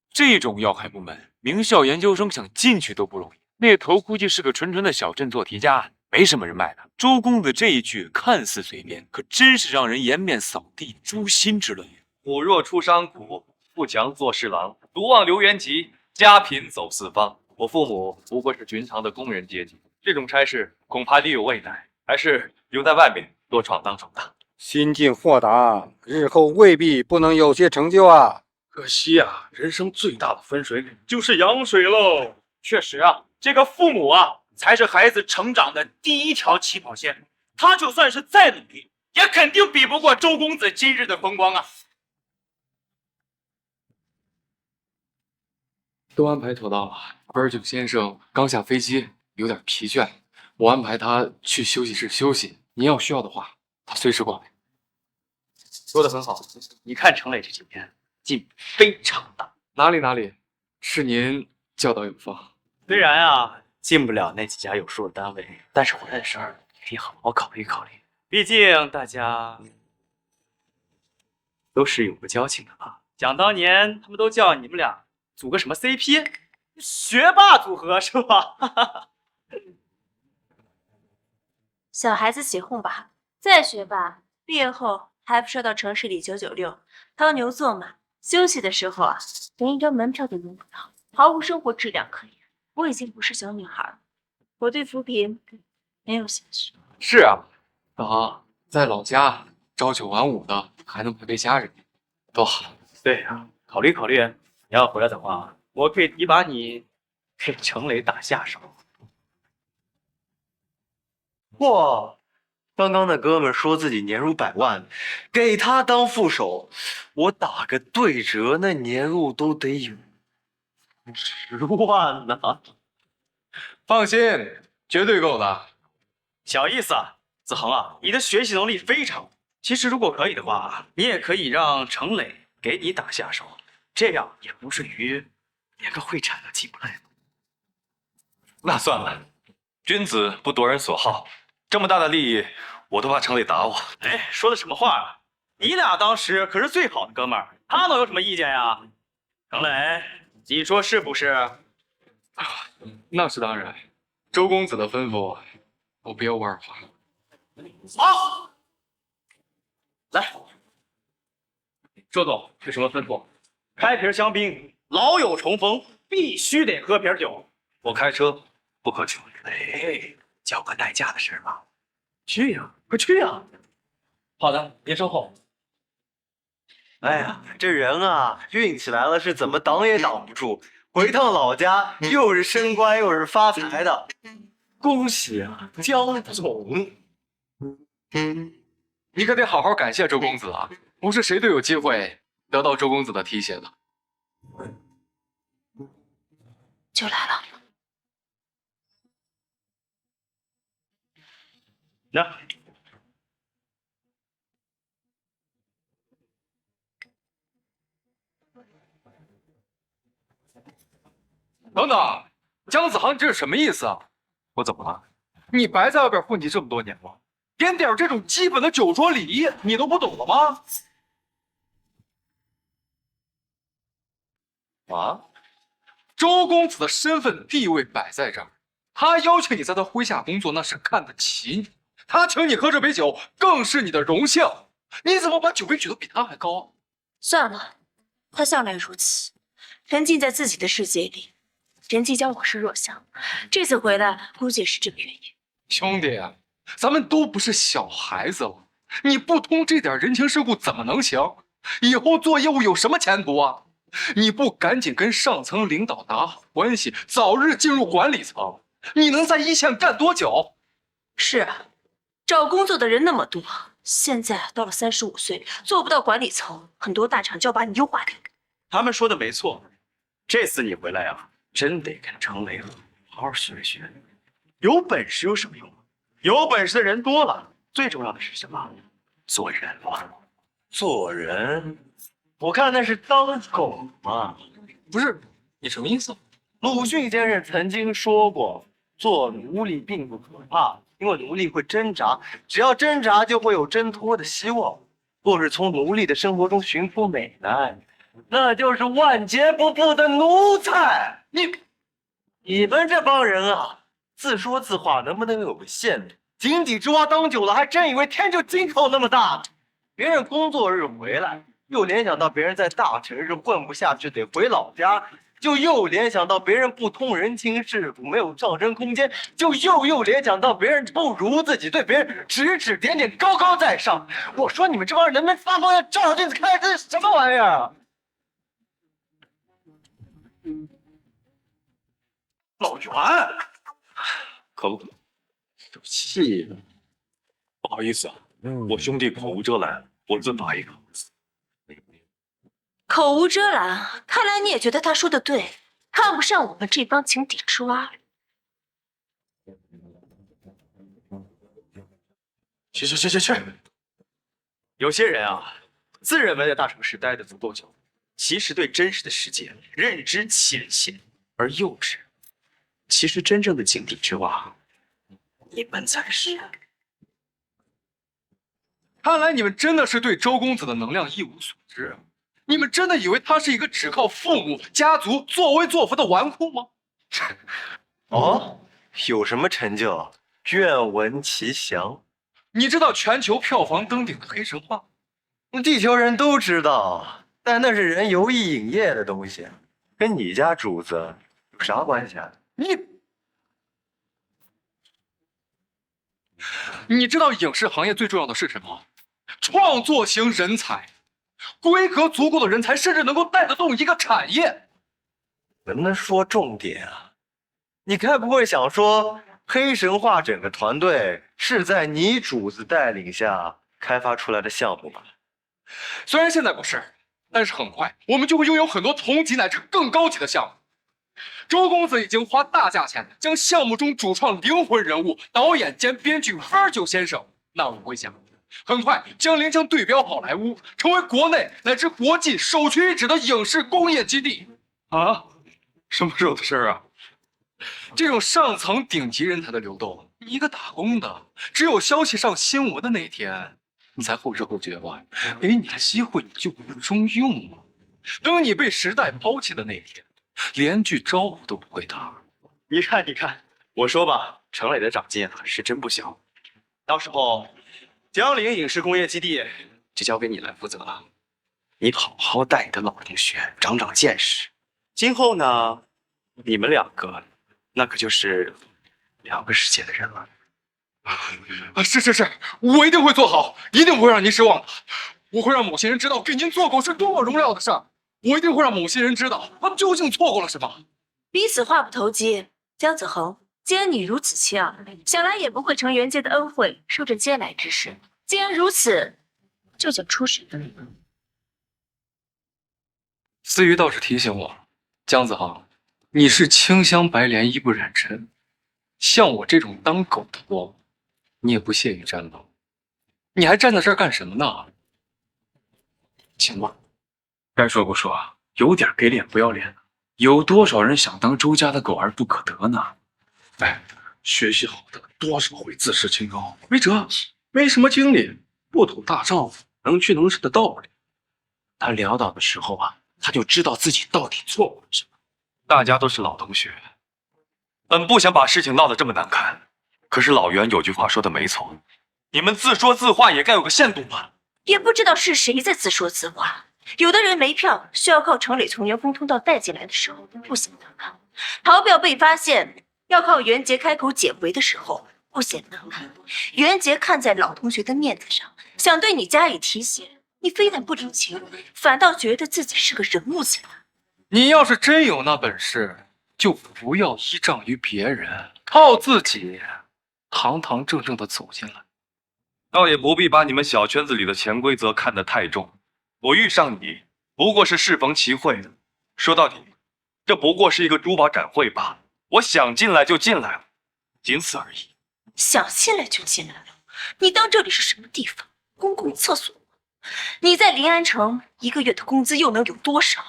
这种要害部门，名校研究生想进去都不容易。那头估计是个纯纯的小镇做题家，没什么人脉的。周公子这一句看似随便，可真是让人颜面扫地、诛心之论。虎若出山谷，富强做侍郎，独望流原籍，家贫走四方。我父母不过是寻常的工人阶级，这种差事恐怕力有未逮，还是留在外面多闯荡闯荡。心境豁达，日后未必不能有些成就啊。可惜啊，人生最大的分水岭就是羊水喽。确实啊，这个父母啊，才是孩子成长的第一条起跑线。他就算是再努力，也肯定比不过周公子今日的风光啊。都安排妥当了，Virgil先生刚下飞机，有点疲倦，我安排他去休息室休息。您要需要的话，他随时过来。说的很好，你看程磊这几年进步非常大。哪里，是您教导有方。虽然啊进不了那几家有数的单位，但是回来的事儿你可以好好考虑考虑。毕竟大家都是有个交情的吧？想当年他们都叫你们俩组个什么 CP， 学霸组合是吧？小孩子起哄吧，再学霸，毕业后还不是要到城市里996掏牛做马？休息的时候啊，连一张门票都用不到，毫无生活质量可言。我已经不是小女孩了，我对扶贫没有兴趣。是啊，等在老家朝九晚五的，还能陪陪家人，多好。对呀，考虑考虑，你要回来的话，我可以提拔你给程磊打下手。哇，刚刚那哥们说自己年入100万，给他当副手，我打个对折，那年入都得有10万呢。放心，绝对够的。小意思啊，子恒啊，你的学习能力非常。其实如果可以的话，你也可以让程磊给你打下手，这样也不至于连个会产都进不来。那算了，君子不夺人所好，这么大的利益，我都怕程磊打我。哎，说的什么话啊！你俩当时可是最好的哥们儿，他能有什么意见呀？程磊，你说是不是？那是当然，周公子的吩咐，我不由无二话。好，来，周总有什么吩咐？开瓶香槟，老友重逢，必须得喝瓶酒。我开车不喝酒。哎，交个代驾的事吧。去呀，快去呀！好的，别稍后。哎呀，这人啊，运起来了是怎么挡也挡不住。回趟老家，又是升官又是发财的，恭喜啊，江总！你可得好好感谢周公子啊，不是谁都有机会得到周公子的提携的。就来了。那。等等，姜子航，你这是什么意思啊？我怎么了？你白在外边混迹这么多年了，连点这种基本的酒桌礼仪你都不懂了吗？啊？周公子的身份地位摆在这儿，他邀请你在他麾下工作，那是看得起你；他请你喝这杯酒，更是你的荣幸。你怎么把酒杯举得比他还高？算了，他向来如此，沉浸在自己的世界里。人际交往是弱项，这次回来估计也是这个原因。兄弟，咱们都不是小孩子了，你不通这点人情世故怎么能行？以后做业务有什么前途啊？你不赶紧跟上层领导打好关系，早日进入管理层，你能在一线干多久？是啊，找工作的人那么多，现在到了35岁做不到管理层，很多大厂就要把你优化掉。他们说的没错，这次你回来啊，真得跟程磊好好学一学。有本事有什么用？有本事的人多了，最重要的是什么？做人嘛。做人，我看那是当狗嘛。不是，你什么意思？鲁迅先生曾经说过，做奴隶并不可怕，因为奴隶会挣扎，只要挣扎就会有挣脱的希望。若是从奴隶的生活中寻出美来，那就是万劫不复的奴才。你们这帮人啊，自说自话能不能有个限度？井底之蛙当久了，还真以为天就井口那么大。别人工作日回来，又联想到别人在大城市混不下去得回老家，就又联想到别人不通人情世故，没有上升空间，就又联想到别人不如自己，对别人指指点点，高高在上。我说你们这帮人能不能发疯要照照镜子看看这是什么玩意儿啊？老袁，可不可？有气呢。不好意思啊，我兄弟口无遮拦，我自罚一个。口无遮拦，看来你也觉得他说的对，看不上我们这帮井底之蛙。去！有些人啊，自认为在大城市待得足够久，其实对真实的世界认知浅显而幼稚。其实真正的井底之蛙，你们才是。看来你们真的是对周公子的能量一无所知。你们真的以为他是一个只靠父母、家族作威作福的纨绔吗？哦，有什么成就？愿闻其详。你知道全球票房登顶的黑神话？地球人都知道，但那是人游艺影业的东西，跟你家主子有啥关系啊？你知道影视行业最重要的是什么？创作型人才，规格足够的人才，甚至能够带得动一个产业。能不能说重点啊？你该不会想说黑神话整个团队是在你主子带领下开发出来的项目吧？虽然现在不是，但是很快我们就会拥有很多同级乃至更高级的项目。周公子已经花大价钱将项目中主创灵魂人物、导演兼编剧 Virgil 先生纳入麾下，很快将临江对标好莱坞，成为国内乃至国际首屈一指的影视工业基地。啊？什么时候的事啊？这种上层顶级人才的流动，你一个打工的，只有消息上新闻的那天，你才后知后觉吧？给你的机会你就不中用了。等你被时代抛弃的那天，连句招呼都不会打。你看，我说吧，程磊的长进是真不小。到时候，江陵影视工业基地就交给你来负责了。你好好带你的老同学，长长见识。今后呢，你们两个那可就是两个世界的人了。是，我一定会做好，一定不会让您失望的。我会让某些人知道给您做狗是多么荣耀的事儿。我一定会让某些人知道他们究竟错过了什么。彼此话不投机，江子恒，既然你如此弃儿，想来也不会承元杰的恩惠，受这嗟来之事。既然如此，就请出审。思瑜倒是提醒我，江子恒，你是清香白莲，衣不染尘。像我这种当狗的我，你也不屑于沾了。你还站在这儿干什么呢？请吧。该说不说，有点给脸不要脸的。有多少人想当周家的狗而不可得呢？哎，学习好的多少会自视清高，没辙，没什么经历，不懂大丈夫能屈能伸的道理。他潦倒的时候啊，他就知道自己到底错过了什么。大家都是老同学，本不想把事情闹得这么难看，可是老袁有句话说的没错，你们自说自话也该有个限度吧。也不知道是谁在自说自话。有的人没票，需要靠程磊从员工通道带进来的时候不显难看，逃票被发现要靠袁杰开口解围的时候不显难看。袁杰看在老同学的面子上，想对你加以提携，你非但不领情，反倒觉得自己是个人物起来。你要是真有那本事，就不要依仗于别人，靠自己堂堂正正的走进来。倒也不必把你们小圈子里的潜规则看得太重。我遇上你不过是适逢其会，说到底，这不过是一个珠宝展会吧。我想进来就进来了，仅此而已。想进来就进来了？你当这里是什么地方？公共厕所吗？你在临安城一个月的工资又能有多少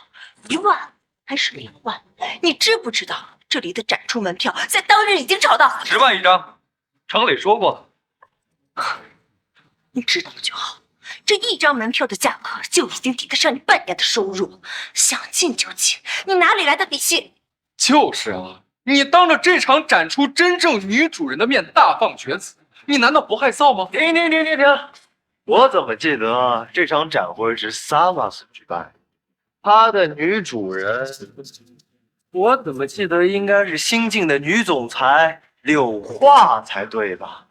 ？1万还是2万？你知不知道这里的展出门票在当日已经炒到10万一张？程磊说过了。你知道就好。这1张门票的价格就已经抵得上你半年的收入，想进就进，你哪里来的底气？就是啊，你当着这场展出真正女主人的面大放厥词，你难道不害臊吗？停！我怎么记得这场展会是Savas举办，他的女主人，我怎么记得应该是新晋的女总裁柳画才对吧？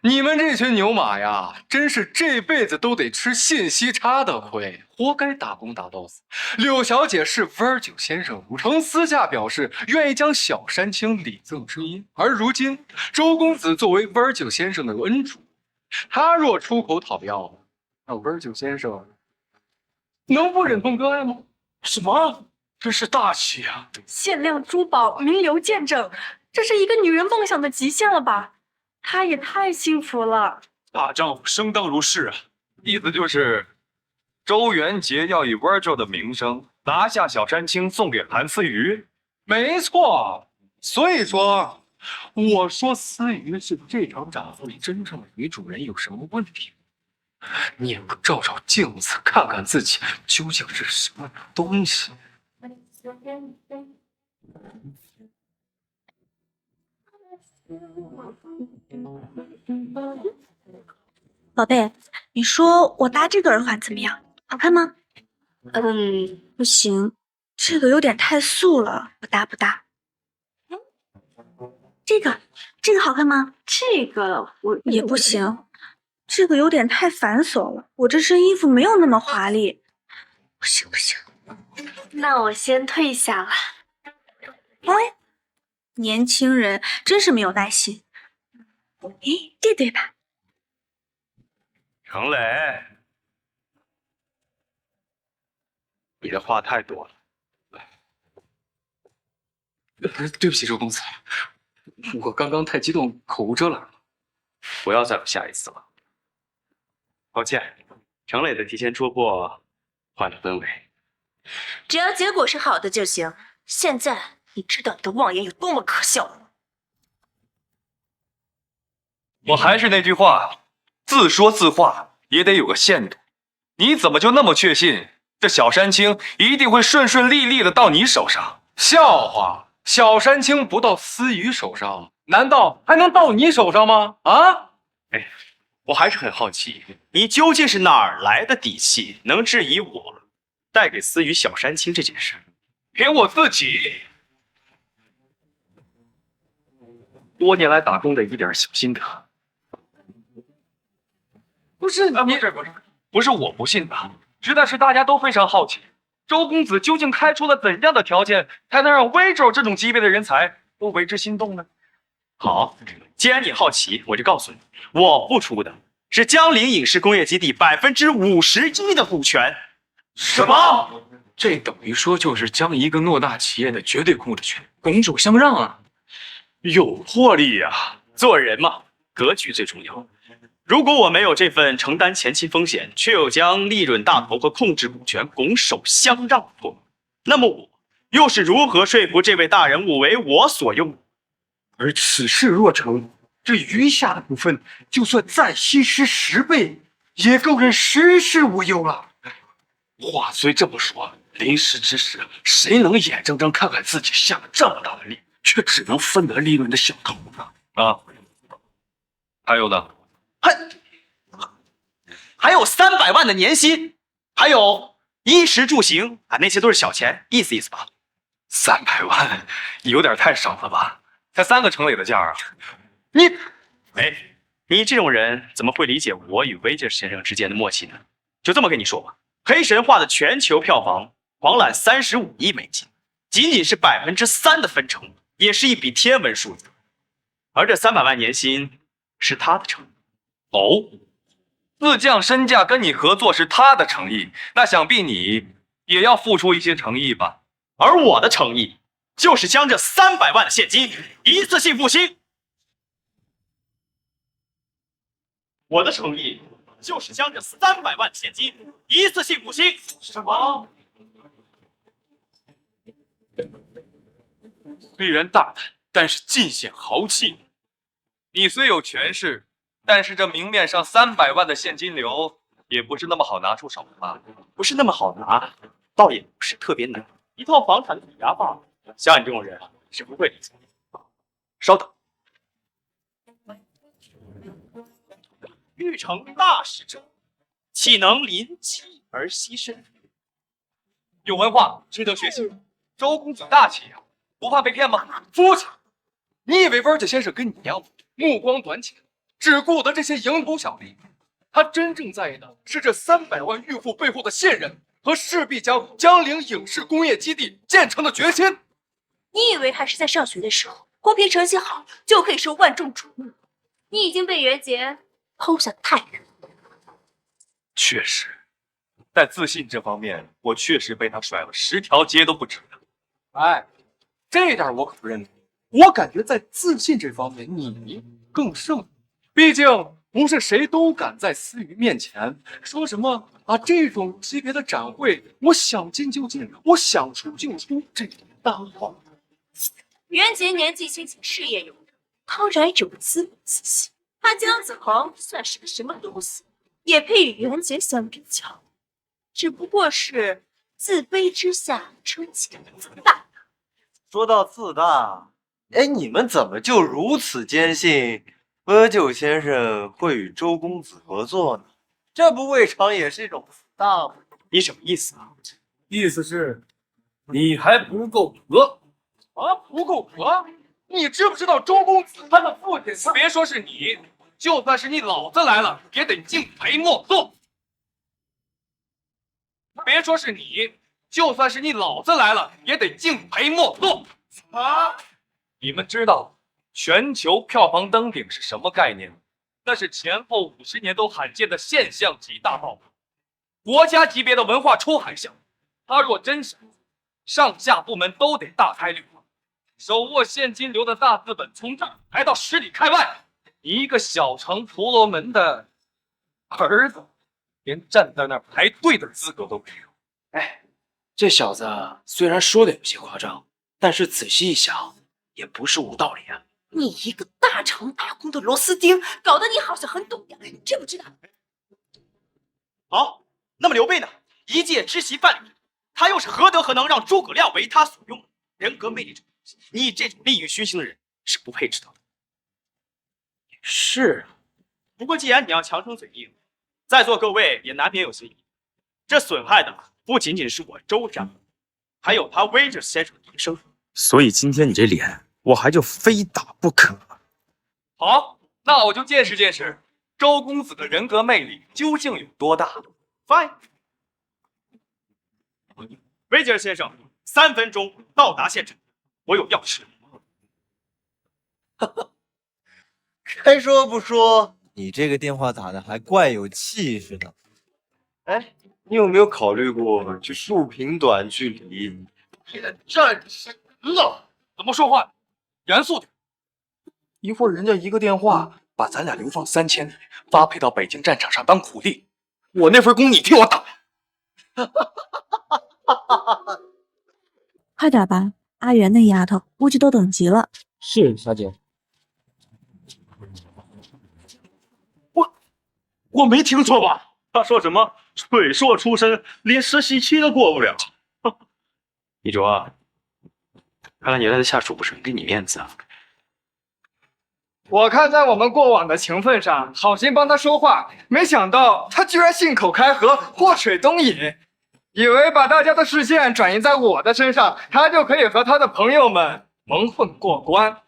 你们这群牛马呀，真是这辈子都得吃信息差的亏，活该打工打到死。柳小姐是 Virgil 先生曾私下表示愿意将小山青礼赠知音，而如今周公子作为 Virgil 先生的恩主，他若出口讨要，那 Virgil 先生能不忍痛割爱吗？什么？真是大气啊！限量珠宝，名流见证，这是一个女人梦想的极限了吧？她也太幸福了。大丈夫生当如是啊！意思就是周元杰要以 Virgil 的名声拿下小山青，送给韩思瑜。没错，所以说，我说思瑜是这场展会真正的女主人有什么问题？你也不照照镜子，看看自己究竟是什么东西。宝贝，你说我搭这个耳环怎么样？好看吗？不行，这个有点太素了，我搭不搭？这个好看吗？这个我也不行，这个有点太繁琐了，我这身衣服没有那么华丽，不行。那我先退下了。哎，年轻人真是没有耐心。哎，这对吧？程磊，你的话太多了。对不起，周公子，我刚刚太激动，口无遮拦了。不要再有下一次了。抱歉，程磊的提前戳破坏了氛围。只要结果是好的就行。现在你知道你的妄言有多么可笑了。我还是那句话，自说自话也得有个限度。你怎么就那么确信这小山青一定会顺顺利利的到你手上？笑话，小山青不到思雨手上，难道还能到你手上吗？啊？哎，我还是很好奇，你究竟是哪儿来的底气，能质疑我带给思雨小山青这件事？凭我自己多年来打工的一点小心得。不是你，不是我不信的，实在是大家都非常好奇，周公子究竟开出了怎样的条件，才能让 Virgil 这种级别的人才都为之心动呢？好，既然你好奇，我就告诉你，我付出的是江陵影视工业基地51%的股权。什么？这等于说就是将一个偌大企业的绝对控制权拱手相让啊！有魄力呀！做人嘛，格局最重要。如果我没有这份承担前期风险，却又将利润大头和控制股权拱手相让的魄力，那么我又是如何说服这位大人物为我所用？而此事若成，这余下的股份，就算再稀释10倍，也够人食之无忧了。话虽这么说，临时之时，谁能眼睁睁看看自己下了这么大的力，却只能分得利润的小头呢？啊，还有呢？还有300万的年薪，还有衣食住行啊，那些都是小钱，意思意思吧。300万有点太少了吧？才3个程磊的价啊！你这种人怎么会理解我与威杰先生之间的默契呢？就这么跟你说吧，黑神话的全球票房狂揽35亿美金，仅仅是3%的分成，也是一笔天文数字。而这300万年薪是他的诚意。哦，自降身价跟你合作是他的诚意，那想必你也要付出一些诚意吧？而我的诚意就是将这300万的现金一次性付清。我的诚意就是将这300万的现金一次性付清。什么？虽然大胆，但是尽显豪气。你虽有权势，但是这明面上300万的现金流也不是那么好拿出手吧？不是那么好拿，倒也不是特别难，一套房产的抵押罢了。像你这种人是不会理财的。稍等，欲成大事者，岂能临机而牺牲？有文化，值得学习。周公子大气呀，不怕被骗吗？父亲，你以为温家先生跟你一样吗？目光短浅，只顾得这些蝇头小利。他真正在意的是这300万预付背后的信任和势必将江陵影视工业基地建成的决心。你以为还是在上学的时候，光凭成绩好就可以受万众瞩目？你已经被袁杰抛下太远。确实，但自信这方面，我确实被他甩了10条街都不止。哎，这点我可不认同。我感觉在自信这方面，你更胜。毕竟不是谁都敢在思雨面前说什么啊，这种级别的展会，我想进就进，我想出就出，这种大话。袁杰年纪轻轻，事业有成，当然有自我自信。他江子豪算是个什么东西，也配与袁杰相比较？只不过是自卑之下撑起了自大。说到自大，哎，你们怎么就如此坚信阿九先生会与周公子合作呢？这不未尝也是一种自大吗？你什么意思啊？意思是，你还不够格啊？不够格？你知不知道周公子他的父亲？别说是你，就算是你老子来了，也得敬陪末座。别说是你，就算是你老子来了，也得敬陪末座。啊！你们知道全球票房登顶是什么概念吗？那是前后50年都罕见的现象级大爆发，国家级别的文化出海项目。它若真是，上下部门都得大开绿花，手握现金流的大资本从这儿排到10里开外。你一个小城婆罗门的儿子，连站在那儿排队的资格都没有。哎，这小子虽然说的有些夸张，但是仔细一想，也不是无道理啊。你一个大厂打工的螺丝钉，搞得你好像很懂呀，你知不知道？好，那么刘备呢？一介知席范蠡，他又是何德何能让诸葛亮为他所用？人格魅力这种东西，你这种利欲熏心的人是不配知道的。是，不过既然你要强撑嘴硬，在座各位也难免有些疑虑。这损害的不仅仅是我周家，还有他威着先生的名声。所以今天你这脸，我还就非打不可。好，那我就见识见识周公子的人格魅力究竟有多大。Fine， 威杰先生，3分钟到达现场，我有要事。该说不说，你这个电话打的还怪有气势的。哎，你有没有考虑过去竖屏短距离？战神了，怎么说话？严肃点！一会儿人家一个电话把咱俩流放3000里，发配到北京战场上当苦力，我那份工你替我打。快点吧，阿元那丫头估计都等急了。是，小姐。我没听错吧？他说什么水硕出身，连实习期都过不了。一卓啊，看来你来的下属不是很给你面子啊。我看在我们过往的情分上，好心帮他说话，没想到他居然信口开河，祸水东引，以为把大家的视线转移在我的身上，他就可以和他的朋友们蒙混过关。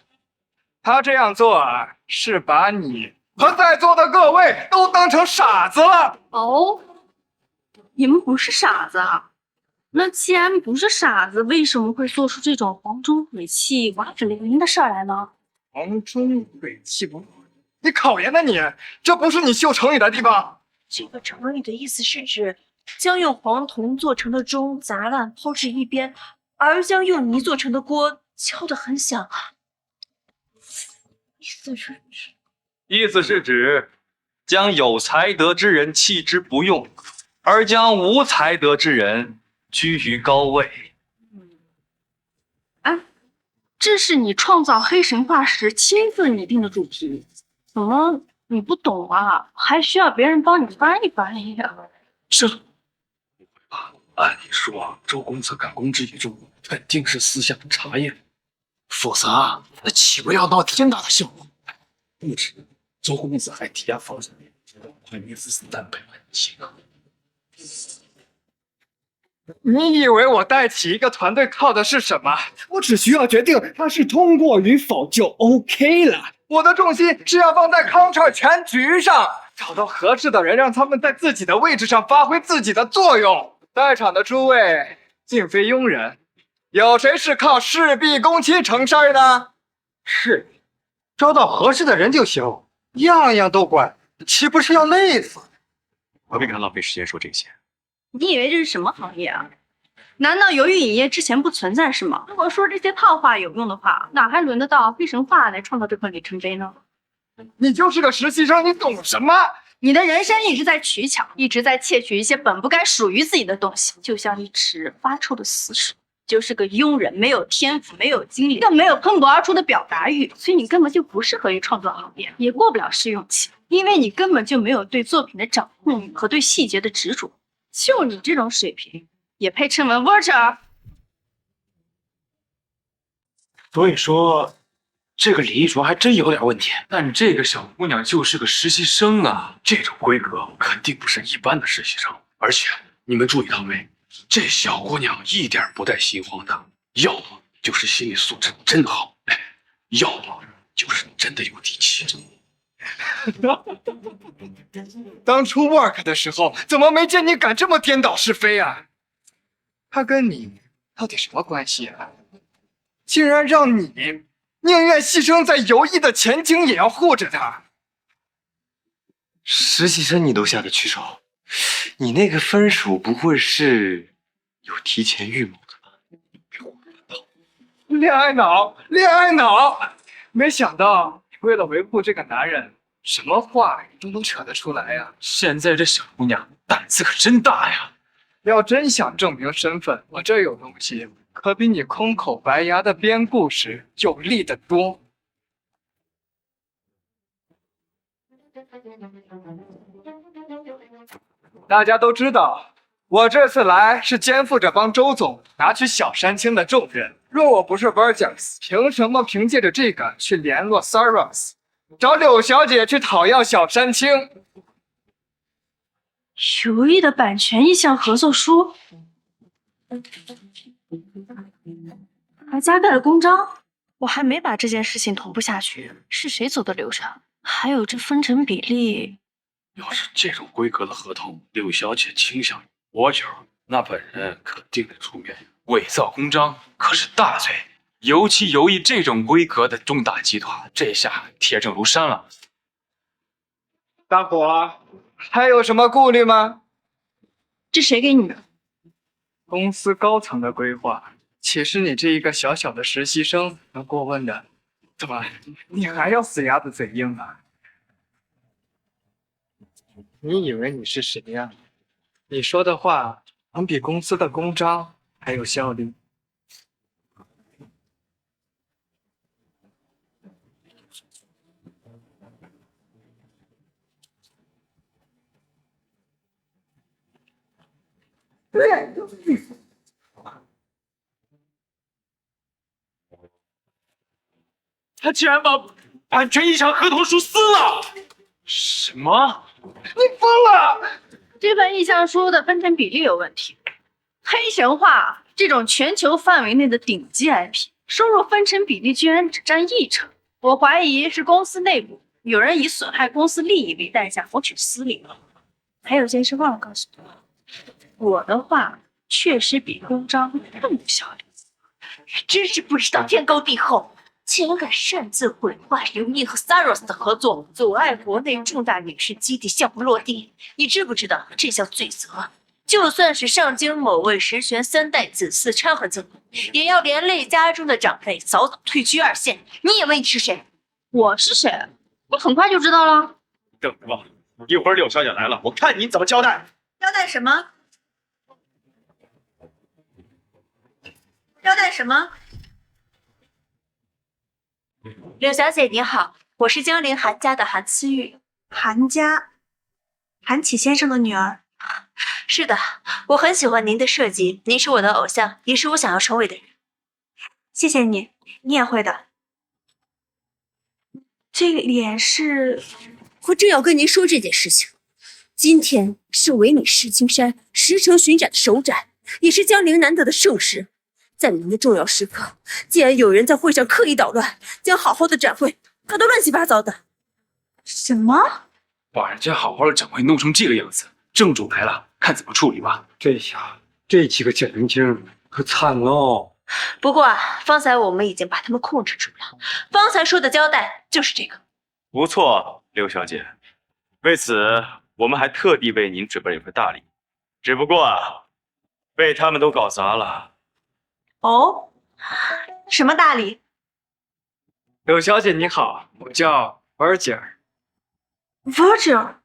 他这样做啊，是把你和在座的各位都当成傻子了。哦，你们不是傻子啊？那既然不是傻子，为什么会做出这种黄钟毁弃、瓦解凌云的事儿来呢？黄钟毁弃不？你考研呢你？这不是你秀成语的地方。这个成语的意思是指将用黄铜做成的钟砸烂抛至一边，而将用泥做成的锅敲得很响。意思是指将有才德之人弃之不用，而将无才德之人居于高位。哎，这是你创造黑神话时亲自拟定的主题，怎么你不懂啊？还需要别人帮你翻译翻译呀？这按理说，周公子赶工之一中，肯定是私下查验，否则那岂不要闹天大的笑话？不止，周公子还提案放人，快灭子300万金额。你以为我带起一个团队靠的是什么？我只需要决定他是通过与否就 OK 了。我的重心是要放在 Control 全局上，找到合适的人，让他们在自己的位置上发挥自己的作用。在场的诸位并非庸人，有谁是靠事必躬亲成事儿的？是，招到合适的人就行，样样都管，岂不是要累死？何必跟他浪费时间说这些？你以为这是什么行业啊？难道游戏影业之前不存在是吗？如果说这些套话有用的话，哪还轮得到黑神话来创造这块里程碑呢？你就是个实习生，你懂什么？你的人生一直在取巧，一直在窃取一些本不该属于自己的东西，就像一池发臭的死水。就是个庸人，没有天赋，没有精力，更没有喷薄而出的表达欲，所以你根本就不适合于创作行业，也过不了试用期，因为你根本就没有对作品的掌控欲和对细节的执着。就你这种水平，也配称为 Watcher？ 所以说，这个李一卓还真有点问题。但这个小姑娘就是个实习生啊，这种规格肯定不是一般的实习生。而且你们注意到没？这小姑娘一点不带心慌的，要么就是心理素质真好，要么就是真的有底气。当初 work 的时候，怎么没见你敢这么颠倒是非啊？他跟你到底什么关系啊？竟然让你宁愿牺牲在游艺的前景，也要护着他。实习生你都下得去手，你那个分数不会是有提前预谋的吧？恋爱脑，恋爱脑！没想到你为了维护这个男人，什么话你都能扯得出来呀！现在这小姑娘胆子可真大呀！要真想证明身份，我这有东西可比你空口白牙的编故事有力得多。大家都知道，我这次来是肩负着帮周总拿取小山青的重任。若我不是 Burgess， 凭什么凭借着这个去联络 Saros， 找柳小姐去讨要小山青？游艺的版权意向合作书，还加盖了公章。我还没把这件事情同步下去，是谁走的流程？还有这分成比例。要是这种规格的合同，柳小姐倾向于我角，那本人肯定得出面。伪造公章可是大罪，尤其游艺这种规格的重大集团，这下铁证如山了。大伙还有什么顾虑吗？这谁给你的？公司高层的规划，岂是你这一个小小的实习生能过问的？怎么，你还要死鸭子嘴硬啊？你以为你是谁呀？你说的话能比公司的公章还有效力？他竟然把版权意向合同书撕了！什么？你疯了！这份意向书的分成比例有问题。黑神话这种全球范围内的顶级 IP， 收入分成比例居然只占1成。我怀疑是公司内部有人以损害公司利益为代价谋取私利了。还有件事忘了告诉你，我的话确实比公章更有效力。真是不知道天高地厚，竟然敢擅自毁坏刘毅和 Saros 的合作，阻碍国内重大影视基地项目落地。你知不知道这项罪责，就算是上京某位实权3代子嗣掺和进来，也要连累家中的长辈早早退居2线。你以为你是谁？我是谁？你很快就知道了。等着吧，一会儿柳小姐来了，我看你怎么交代。交代什么？交代什么？柳小姐您好，我是江陵韩家的韩思玉。韩家，韩启先生的女儿。是的，我很喜欢您的设计，您是我的偶像，也是我想要成为的人。谢谢你，你也会的。这个脸是……我正要跟您说这件事情。今天是唯你石青山10城巡展的首展，也是江陵难得的盛事。在您的重要时刻，竟然有人在会上刻意捣乱，将好好的展会搞得乱七八糟的。什么？把人家好好的展会弄成这个样子，正主来了，看怎么处理吧。这下这几个小年轻可惨喽。不过啊，方才我们已经把他们控制住了。方才说的交代就是这个。不错，柳小姐。为此，我们还特地为您准备了一份大礼，只不过啊，被他们都搞砸了。哦，什么大礼？柳小姐你好，我叫 Virgil。Virgil，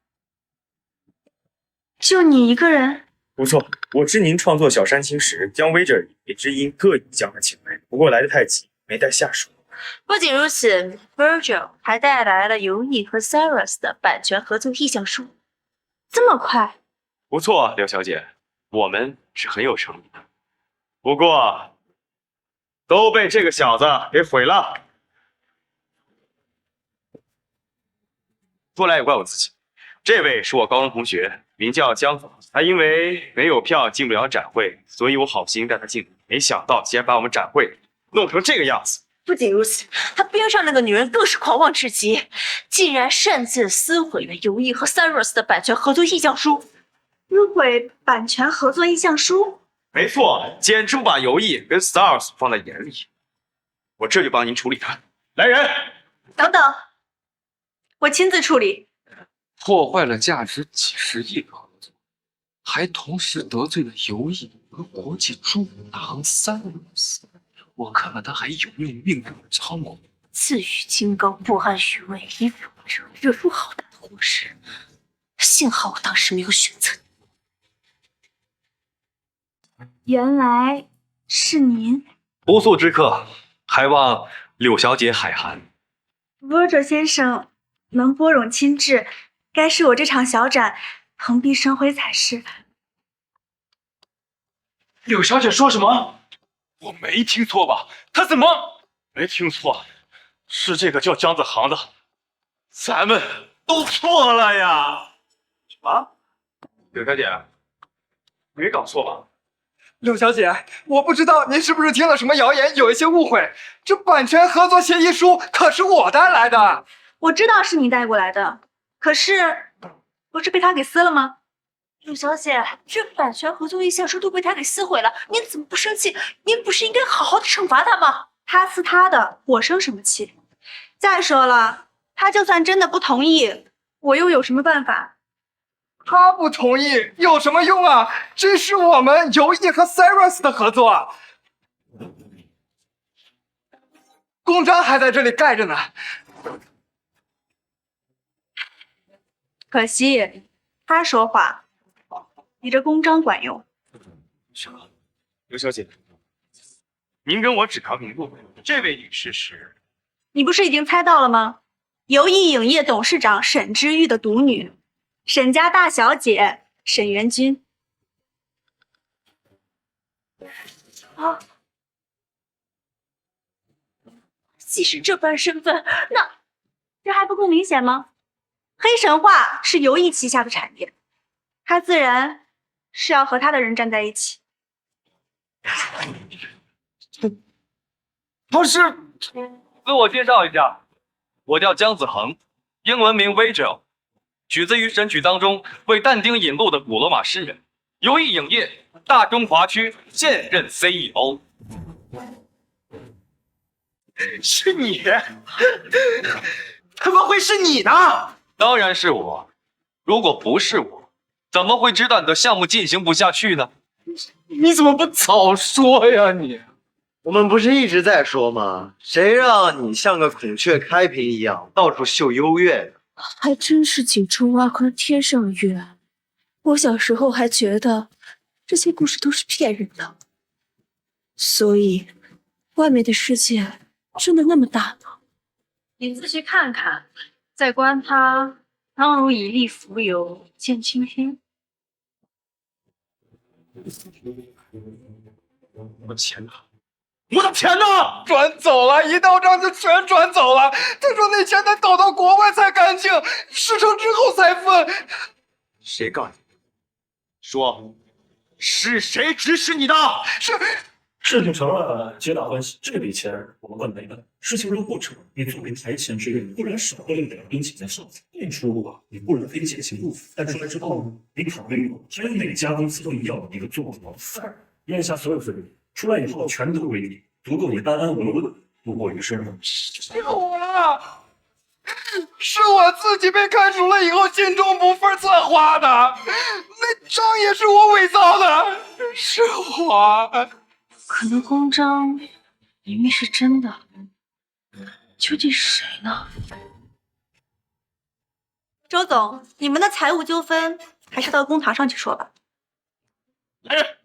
就你一个人？不错，我知您创作《小山青》时，将 Virgil 与知音各一将他请来，不过来得太急，没带下手。不仅如此 ，Virgil 还带来了尤毅和 Cyrus 的版权合作意向书。这么快？不错，刘小姐，我们是很有诚意的。不过，都被这个小子给毁了。说来也怪我自己，这位是我高中同学，名叫江总。他因为没有票进不了展会，所以我好心带他进来，没想到竟然把我们展会弄成这个样子。不仅如此，他边上那个女人更是狂妄至极，竟然擅自撕毁了尤毅和 Cyrus 的版权合作意向书。撕毁版权合作意向书？没错，简直不把尤毅跟 Stars 放在眼里。我这就帮您处理他。来人！等等，我亲自处理。破坏了价值几十亿的合作，还同时得罪了尤毅和国际珠宝大行Cyrus。我看他还有没有命令超谋。自诩清高，不谙虚伪，以武者惹出好大的祸事。幸好我当时没有选择你。原来是您。不速之客，还望柳小姐海涵。Virgil 先生能拨冗亲至，该是我这场小展蓬荜生辉才是。柳小姐说什么？我没听错吧？她怎么？没听错，是这个叫姜子航的。咱们都错了呀！什么？柳小姐，你没搞错吧？柳小姐，我不知道您是不是听了什么谣言，有一些误会。这版权合作协议书可是我带来的。我知道是你带过来的，可是不是被他给撕了吗？柳小姐，这版权合作意向书都被他给撕毁了，您怎么不生气？您不是应该好好的惩罚他吗？他撕他的，我生什么气？再说了，他就算真的不同意，我又有什么办法？他不同意有什么用啊？这是我们尤毅和 Cyrus 的合作，公章还在这里盖着呢。可惜他说话，你这公章管用。刘小姐，您跟我指条明路，这位女士是？你不是已经猜到了吗？尤毅影业董事长沈之玉的独女，沈家大小姐沈元君。啊！既是这般身份，那这还不够明显吗？黑神话是尤毅旗下的产业，他自然是要和他的人站在一起。他是，自我介绍一下，我叫姜子恒，英文名 Virgil， 取自于《神曲》当中为但丁引路的古罗马诗人，尤毅影业大中华区现任 CEO。是你？怎么会是你呢？当然是我，如果不是我，怎么会知道你的项目进行不下去呢？你怎么不早说呀你？我们不是一直在说吗？谁让你像个孔雀开屏一样到处秀优越呢？还真是井中蛙和天上月。我小时候还觉得这些故事都是骗人的，所以外面的世界真的那么大吗？你仔细看看，再观他，当如以利浮游，见青天。我的钱呢？我的钱呢？转走了，一到账就全转走了。他说那钱得倒到国外才干净，事成之后才分。谁告诉你？说，是谁指使你的？事情成了，皆大欢喜。这笔钱我们问没了。事情若不成，你作为台前之人，不然少了6.2兵请在上层。另说你不然非减刑不服，但出来之后呢？你考虑过，还有哪家公司会要你一个坐牢犯？眼下所有罪名出来以后，全都归你，足够你安安稳稳度过余生。是我了，是我自己被开除了以后心中不忿策划的。那章也是我伪造的，是我。可能公章明明是真的，究竟是谁呢？周总，你们的财务纠纷还是到公堂上去说吧。来人！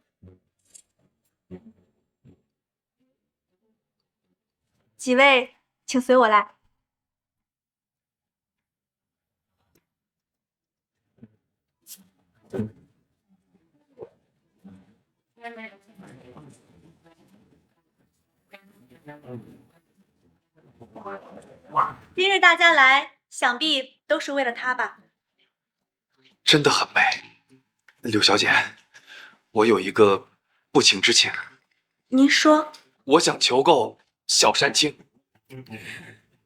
几位，请随我来。今日大家来，想必都是为了他吧？真的很美。柳小姐，我有一个不情之请，您说。我想求购小山青。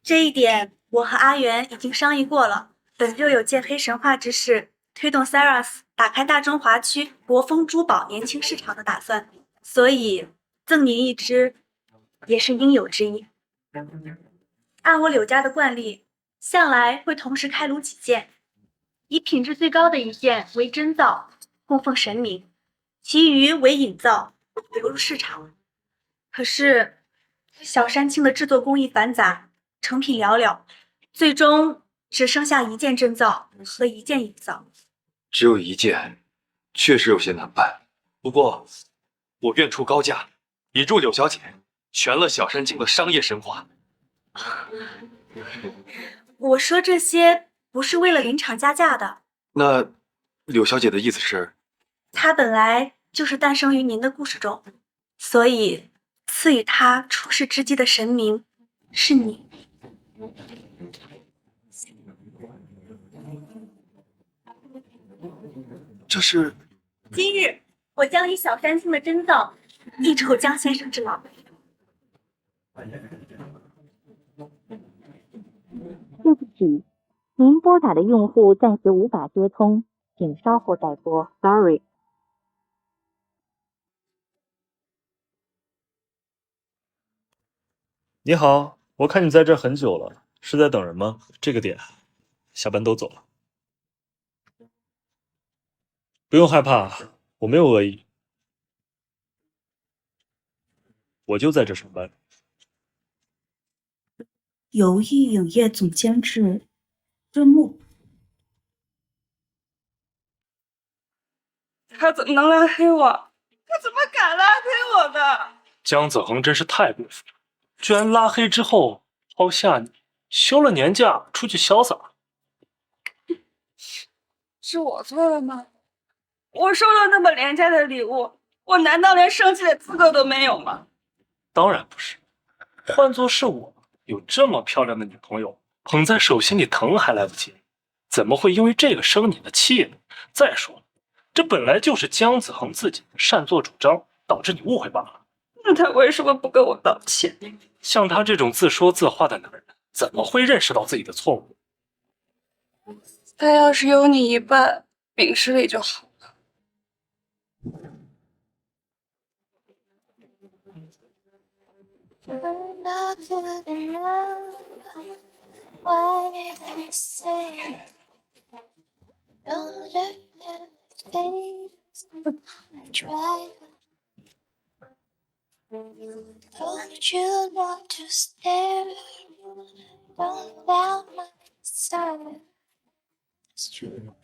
这一点我和阿元已经商议过了，本就有借黑神话之势，推动 Saras 打开大中华区国风珠宝年轻市场的打算，所以赠您一支也是应有之意。按我柳家的惯例，向来会同时开炉几件，以品质最高的一件为真造，供奉神明，其余为引造，流入市场。可是小山青的制作工艺繁杂，成品寥寥，最终只剩下一件真造和一件引造。只有一件，确实有些难办。不过，我愿出高价，以助柳小姐全了小山青的商业神话。我说这些不是为了临场加价的。那柳小姐的意思是，它本来就是诞生于您的故事中，所以赐予它出世之机的神明是你。这是今日我将以小山青的真造一酬江先生之劳。对不起，您拨打的用户暂时无法接通，请稍后再拨。Sorry。你好，我看你在这很久了，是在等人吗？这个点，下班都走了。不用害怕，我没有恶意，我就在这上班。游艺影业总监制尊木。他怎么能拉黑我？他怎么敢拉黑我的？江子恒真是太过分了，居然拉黑之后抛下你，休了年假出去潇洒。是我错了吗？我收了那么廉价的礼物，我难道连生气的资格都没有吗？当然不是，换作是我，有这么漂亮的女朋友，捧在手心里疼还来不及，怎么会因为这个生你的气呢？再说了，这本来就是江子恒自己擅作主张，导致你误会罢了。那他为什么不跟我道歉？像他这种自说自话的男人，怎么会认识到自己的错误？他要是有你一半，明事理就好了。Told you not to stare, don't doubt my desire. It's true.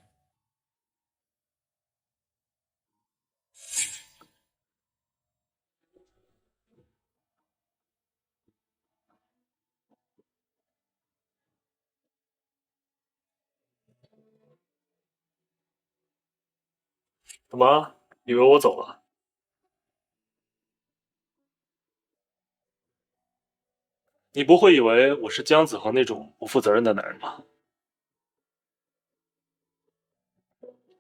怎么，以为我走了？你不会以为我是江子恒那种不负责任的男人吧？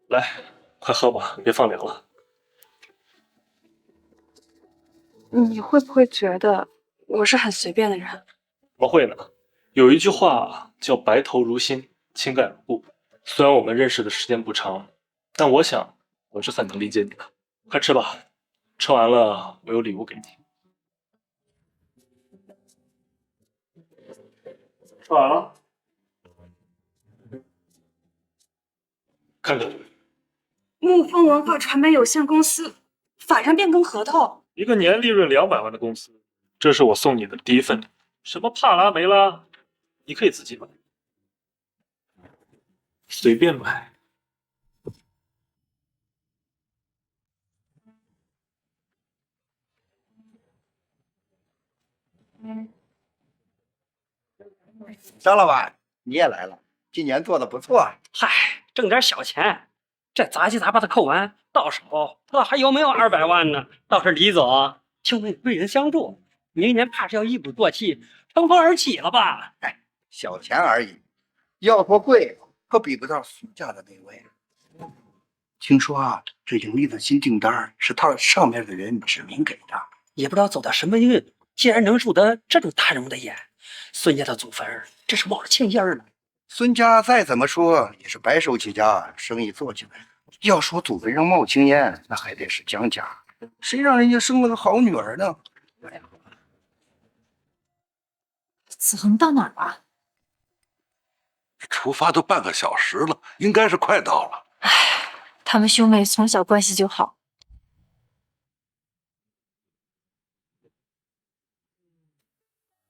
来，快喝吧，别放凉了。你会不会觉得我是很随便的人？怎么会呢？有一句话叫白头如新，情感如故。虽然我们认识的时间不长，但我想我是很能理解你的。快吃吧，吃完了我有礼物给你。吃完了，看看。木陆丰文化传媒有限公司法人变更合同。一个年利润200万的公司，这是我送你的第一份礼。什么帕拉梅拉，你可以自己买，随便买。张老板，你也来了，今年做的不错。嗨，挣点小钱，这杂七杂八的扣完，到手这还有没有200万呢？倒是李总就那贵人相助，明年怕是要一鼓作气，乘风而起了吧？哎，小钱而已，要说贵，可比不上苏家的那位。听说啊，这盈利的新订单是他上面的人指名给的，也不知道走的什么运，竟然能入得这种大人物的眼。孙家的祖坟，这是冒着青烟呢。孙家再怎么说也是白手起家，生意做起来。要说祖坟上冒青烟，那还得是江家，谁让人家生了个好女儿呢？子恒到哪儿了？出发都半个小时了，应该是快到了。他们兄妹从小关系就好。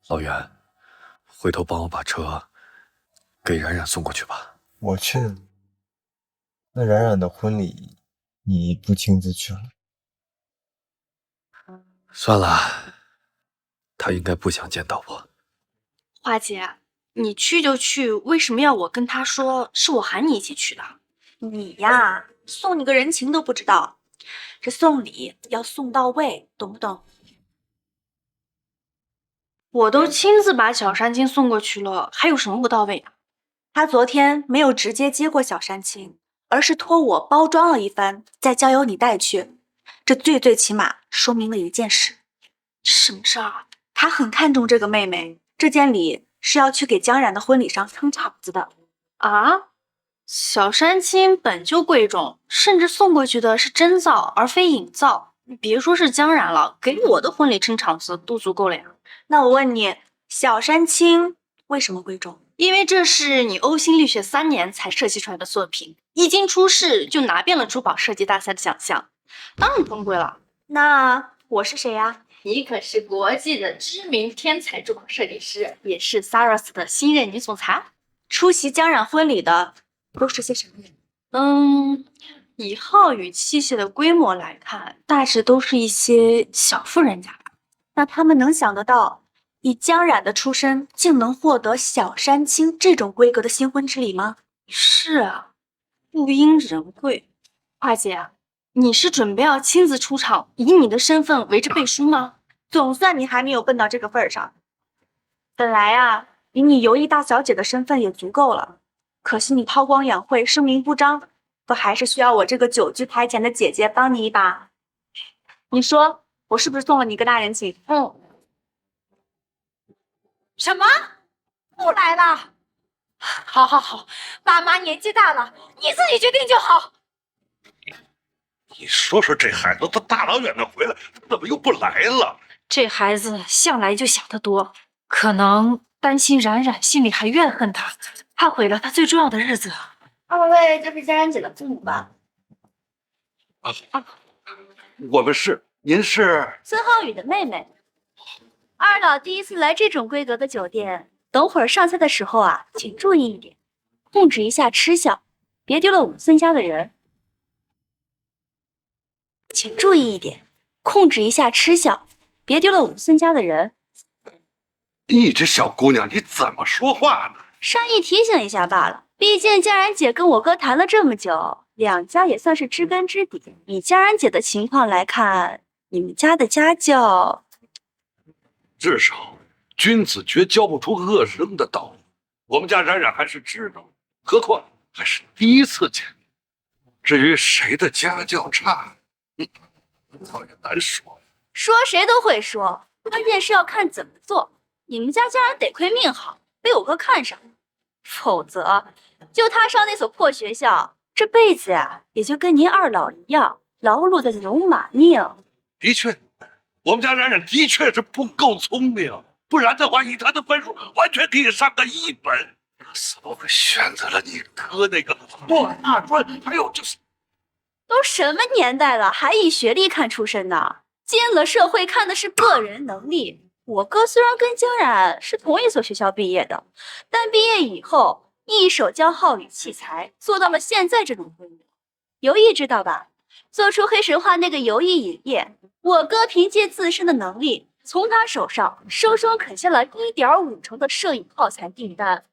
老袁，回头帮我把车给冉冉送过去吧。我去，那冉冉的婚礼你不亲自去了？算了，她应该不想见到我。花姐，你去就去，为什么要我跟她说？是我喊你一起去的。你呀，送你个人情都不知道，这送礼要送到位，懂不懂？我都亲自把小山青送过去了，还有什么不到位啊？他昨天没有直接接过小山青，而是托我包装了一番，再交由你带去。这最起码说明了一件事。什么事儿啊？他很看重这个妹妹，这件礼是要去给江冉的婚礼上撑场子的。啊？小山青本就贵重，甚至送过去的是真造而非隐造。别说是江冉了，给我的婚礼撑场子都足够了呀。那我问你，小山青为什么贵重？因为这是你呕心沥血3年才设计出来的作品，一经出世就拿遍了珠宝设计大赛的奖项，当然珍贵了。那我是谁呀？你可是国际的知名天才珠宝设计师，也是 Saros 的新任女总裁。出席江冉婚礼的都是些什么人？以浩宇器械的规模来看，大致都是一些小富人家吧。那他们能想得到，以江冉的出身，竟能获得小山青这种规格的新婚之礼吗？是啊，不因人贵。花姐，你是准备要亲自出场，以你的身份为之背书吗？总算你还没有笨到这个份儿上。本来啊，以你游艺大小姐的身份也足够了，可惜你韬光养晦，声名不彰，不还是需要我这个久居台前的姐姐帮你一把？你说我是不是送了你一个大人情？什么？不来了？好，爸妈年纪大了，你自己决定就好。你说说这孩子，他大老远的回来，怎么又不来了？这孩子向来就想得多，可能担心冉冉心里还怨恨他，怕毁了他最重要的日子。二位，这是江冉姐的父母吧？我们是，您是孙浩宇的妹妹。二老第一次来这种规格的酒店，等会儿上菜的时候啊，请注意一点，控制一下吃相，别丢了我们孙家的人。请注意一点，控制一下吃相，别丢了我们孙家的人。你这小姑娘，你怎么说话呢？善意提醒一下罢了。毕竟江冉姐跟我哥谈了这么久，两家也算是知根知底。以江冉姐的情况来看，你们家的家教，至少君子绝教不出恶人的道理。我们家冉冉还是知道，何况还是第一次见面。至于谁的家教差，倒也难说。说谁都会说，关键是要看怎么做。你们家江冉得亏命好，被我哥看上，否则就他上那所破学校，这辈子呀，也就跟您二老一样，劳碌的牛马命。的确，我们家冉冉的确是不够聪明，不然的话，以他的分数，完全可以上个1本。怎么会选择了你哥那个莫大专？还有就是，都什么年代了，还以学历看出身呢？进了社会看的是个人能力。我哥虽然跟江冉是同一所学校毕业的，但毕业以后一手将号与器材做到了现在这种规模。游艺知道吧？做出黑神话那个游艺影业，我哥凭借自身的能力，从他手上生生啃下了1.5成的摄影耗材订单。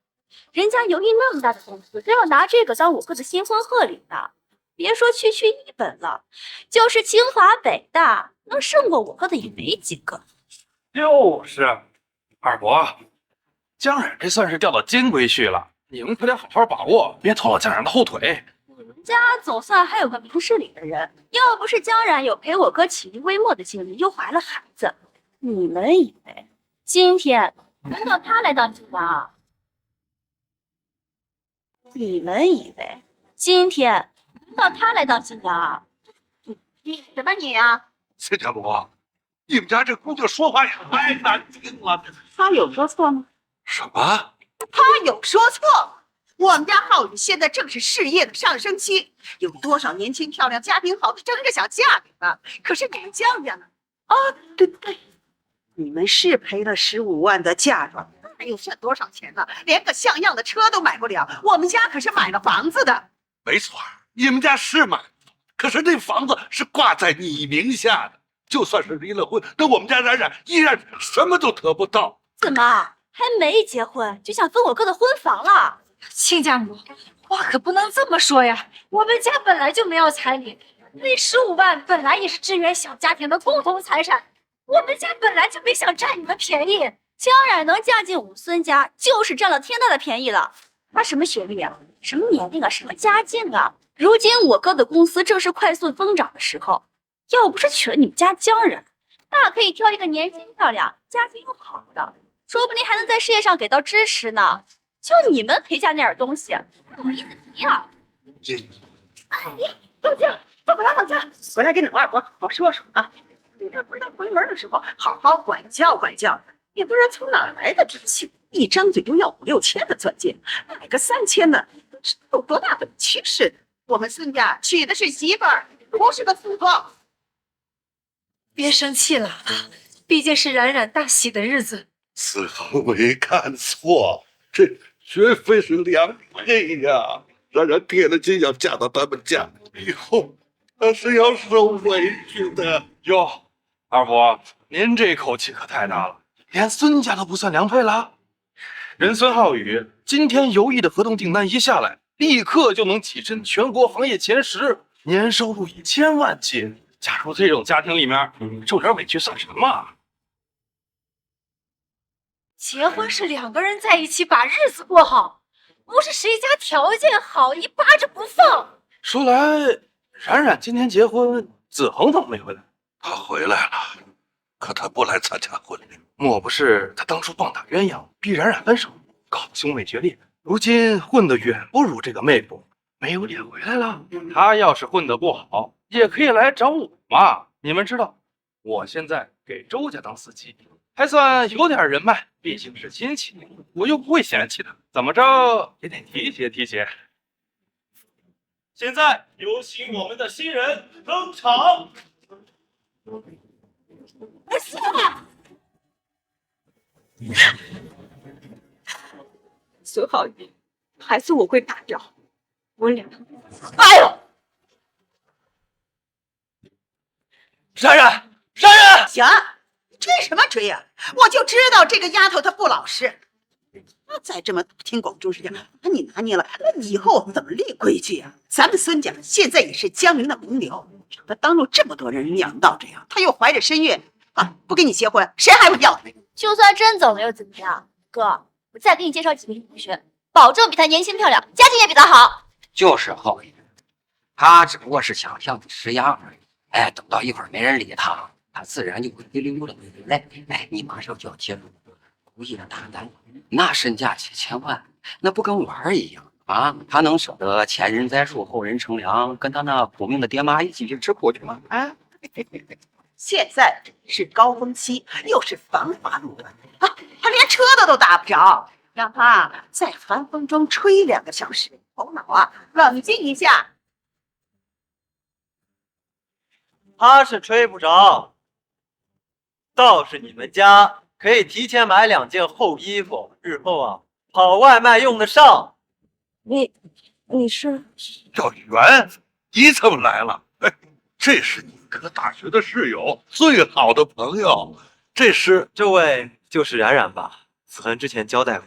人家游艺那么大的公司，都要拿这个当我哥的新婚贺礼呢。别说区区一本了，就是清华北大，能胜过我哥的也没几个。就是，二伯，江冉这算是钓到金龟婿了，你们可得好好把握，别拖了江冉的后腿。人家总算还有个明事理的人，要不是江冉有陪我哥起立微末的经历，又怀了孩子，你们以为今天轮到他来当新郎啊？你们以为今天轮到他来当新郎啊？你什么你啊？孙家伯，你们家这姑娘说话也太难听了。他有说错吗？什么？他有说错吗？我们家浩宇现在正是事业的上升期，有多少年轻漂亮、家庭好的争着想嫁给他？可是你们江家呢？啊，对，你们是赔了15万的嫁妆，那又算多少钱呢？连个像样的车都买不了。我们家可是买了房子的。没错，你们家是买了，可是那房子是挂在你名下的，就算是离了婚，那我们家冉冉依然什么都得不到。怎么还没结婚就想分我哥的婚房了？亲家母，话可不能这么说呀！我们家本来就没有彩礼，那15万本来也是支援小家庭的共同财产，我们家本来就没想占你们便宜。江冉能嫁进武孙家，就是占了天大的便宜了。她什么学历啊？什么年龄啊？什么家境啊？如今我哥的公司正是快速增长的时候，要不是娶了你们家江冉，大可以挑一个年轻漂亮、家境又好的，说不定还能在事业上给到支持呢。就你们陪嫁那点东西，不好意思提呀！老姜，怎么了？老姜，回来跟你二伯好好说说啊！你这不是回门的时候，好好管教管教。也不知道从哪来的脾气，一张嘴就要5、6千的钻戒，买个3000的，有多大本气似的。我们孙家娶的是媳妇儿，不是个伺候。别生气了，毕竟是冉冉大喜的日子。丝毫没看错，这绝非是良配呀！冉冉铁了心要嫁到他们家，以后她是要受委屈的。哟，二伯，您这口气可太大了，连孙家都不算良配了。人孙浩宇今天游艺的合同订单一下来，立刻就能跻身全国行业前10，年收入以千万计。嫁入这种家庭里面，受点委屈算什么？结婚是2个人在一起把日子过好，不是谁家条件好一扒着不放。说来，冉冉今天结婚，子恒怎么没回来？他回来了，可他不来参加婚礼。莫不是他当初棒打鸳鸯，逼冉冉分手，搞得兄妹决裂，如今混得远不如这个妹夫，没有脸回来了。他要是混得不好，也可以来找我嘛。你们知道，我现在给周家当司机，还算有点人脉，毕竟是亲戚，我又不会嫌弃他，怎么着也得提携提携。现在有请我们的新人登场。我死了！孙浩宇，孩子我会打掉，我俩。哎呦！冉冉，冉冉，行，你追什么追呀？我就知道这个丫头她不老实，她再这么听广州事情，把你拿捏了，那以后怎么立规矩呀？咱们孙家现在也是江宁的名流，让她当着这么多人娘到这样，她又怀着身孕啊，不跟你结婚，谁还会要她？就算真走了又怎么样？哥，我再给你介绍几个女同学，保证比她年轻漂亮，家境也比她好。就是浩宇，他只不过是想向你施压而已。哎，等到一会儿没人理他，他自然就会滴溜的回来。哎，你马上就要结婚，故意的大单，那身价几千万，那不跟玩儿一样啊？他能舍得前人栽树后人乘凉，跟他那苦命的爹妈一起去吃苦去吗？啊，现在是高峰期，又是繁华路段啊，他连车都打不着，让他在寒风中吹2个小时，头脑啊冷静一下。他是吹不着，倒是你们家可以提前买2件厚衣服，日后啊跑外卖用得上。你是小袁，你怎么来了？哎，这是你哥大学的室友，最好的朋友。这位就是冉冉吧？子恒之前交代过。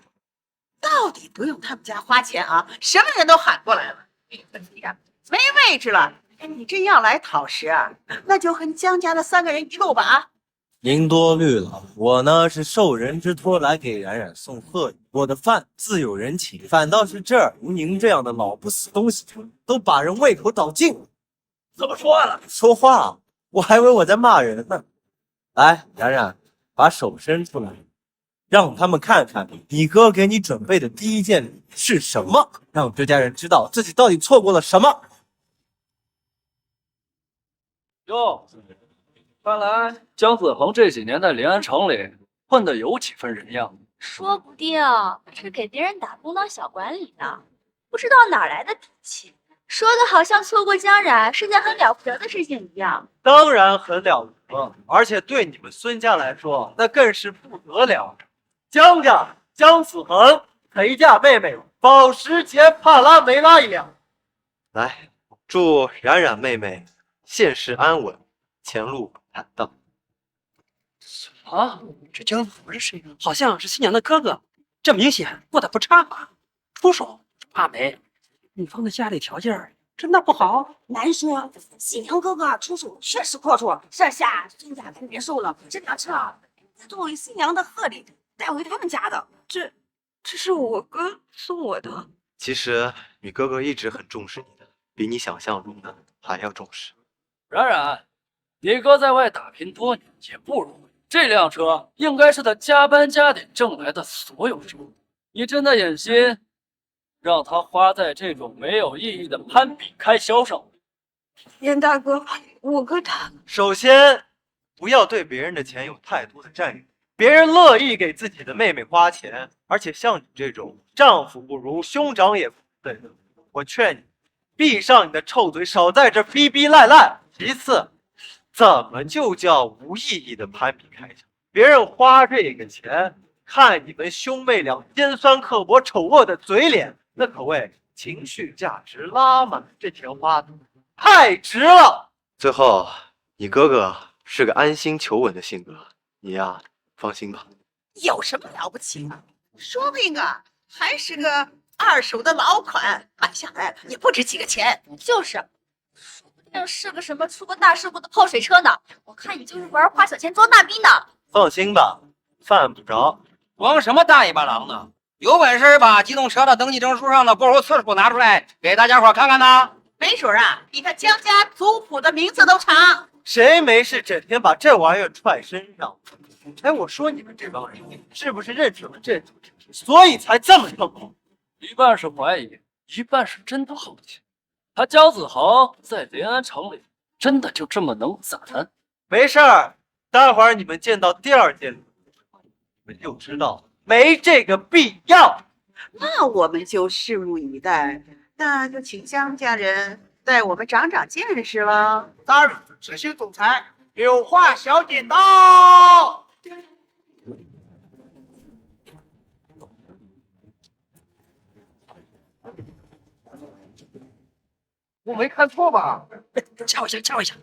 到底不用他们家花钱啊，什么人都喊过来了。没位置了，你真要来讨食啊？那就和江家的3个人一路吧啊！您多虑了，我呢是受人之托来给冉冉送贺礼，我的饭自有人请，反倒是这儿如您这样的老不死东西，都把人胃口倒尽了。怎么说呢？说话，我还以为我在骂人呢。来，冉冉，把手伸出来，让他们看看你哥给你准备的第一件礼是什么，让这家人知道自己到底错过了什么。哟，看来江子恒这几年在临安城里混得有几分人样。说不定是给别人打工当小管理呢，不知道哪来的底气，说的好像错过江冉是件很了不得的事情一样。当然很了得，而且对你们孙家来说，那更是不得了。江家江子恒陪嫁妹妹保时捷帕拉梅拉1辆。来，祝冉冉妹妹现世安稳，前路坦荡。啊，这江子恒是谁呢？好像是新娘的哥哥，这明显过得不差吧？出手怕没？女方的家里条件真的不好。难说，新娘哥哥出手确实阔绰，这下孙家可别受了。这辆车作为新娘的贺礼带回他们家的，这是我哥送我的。其实你哥哥一直很重视你的，比你想象中的还要重视。冉冉，你哥在外打拼多年也不容易，这辆车应该是他加班加点挣来的所有收入。你真的忍心让他花在这种没有意义的攀比开销上？严大哥，我哥他……首先，不要对别人的钱有太多的占有。别人乐意给自己的妹妹花钱，而且像你这种丈夫不如兄长也不的人，我劝你闭上你的臭嘴，少在这逼逼赖赖。其次，怎么就叫无意义的攀比开销？别人花这个钱，看你们兄妹俩尖酸刻薄、丑恶的嘴脸，那可谓情绪价值拉满，这钱花的太值了。最后，你哥哥是个安心求稳的性格，你呀。放心吧，有什么了不起啊？说不定啊，还是个2手的老款，买下来也不值几个钱。就是，说不定是个什么出过大事故的泡水车呢。我看你就是玩花小钱装大兵的。放心吧，犯不着。装什么大尾巴狼呢？有本事把机动车的登记证书上的过户次数拿出来，给大家伙看看呢。没准啊，比他江家族谱的名字都长。谁没事整天把这玩意儿揣身上？哎，我说你们这帮人是不是认识了这组织，所以才这么成功？一半是怀疑，一半是真的好奇。他江子恒在临安城里真的就这么能散？没事儿，待会儿你们见到第2件，你们就知道没这个必要。那我们就拭目以待。那就请江家人带我们长长见识了。三儿，执行总裁柳花小姐到。我没看错吧？掐我一下，掐我一下！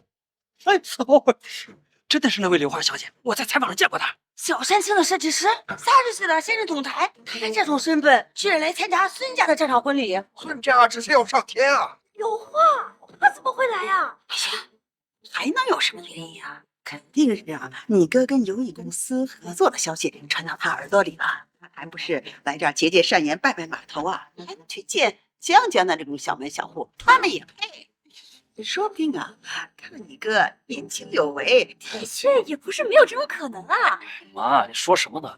哎，怎么回事？真的是那位柳花小姐，我在采访上见过她。小山青的设计师，30岁的现任总裁，他这种身份居然来参加孙家的这场婚礼。孙家只是要上天啊！有话，他怎么会来呀？还能有什么原因啊？肯定是啊，你哥跟游艺公司合作的消息传到他耳朵里了。他还不是来这儿结结善缘、拜拜码头啊？还能去见江家那种小门小户，他们也配？说不定啊，看你哥年轻有为，的确也不是没有这种可能啊。妈，你说什么呢？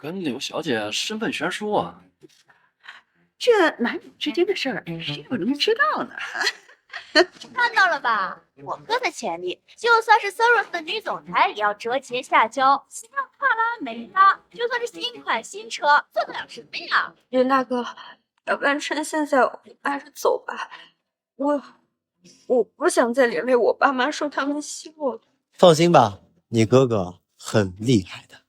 跟柳小姐身份悬殊啊！这男女之间的事儿，谁又能知道呢？看到了吧，我哥的潜力，就算是 Soros 的女总裁，也要折节下交。像帕拉梅拉，就算是新款新车，做得了什么呀？袁大哥，要不然趁现在我们还是走吧。我不想再连累我爸妈，受他们希望。放心吧，你哥哥很厉害的。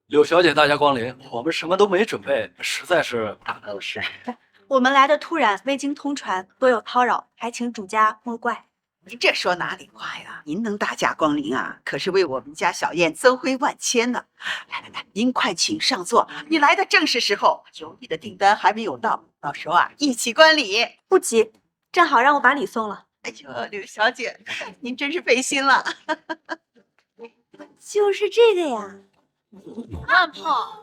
柳小姐，大驾光临，我们什么都没准备，实在是打扰了事。我们来的突然，未经通传，多有叨扰，还请主家莫怪。您这说哪里话呀？您能大驾光临啊，可是为我们家小燕增辉万千呢。来，您快请上座。你来的正是时候，有你的订单还没有到，到时候啊一起观礼。不急，正好让我把礼送了。哎呦，柳小姐，您真是费心了。就是这个呀。暗炮，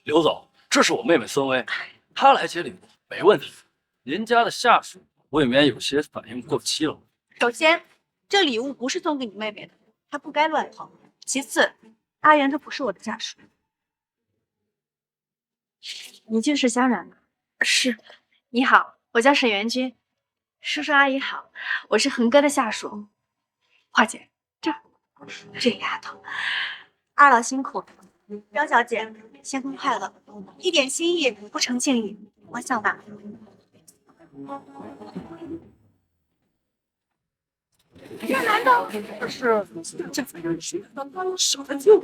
刘总，这是我妹妹孙薇，她来接礼物没问题。您家的下属未免有些反应过期了。首先，这礼物不是送给你妹妹的，她不该乱跑。其次，阿元她不是我的下属。你就是萧然吗？是。你好，我叫沈元君。叔叔阿姨好，我是恒哥的下属。华姐，这丫头，二老辛苦。张小姐，新婚快乐！一点心意不成敬意，我想拿。这难道是这少了就？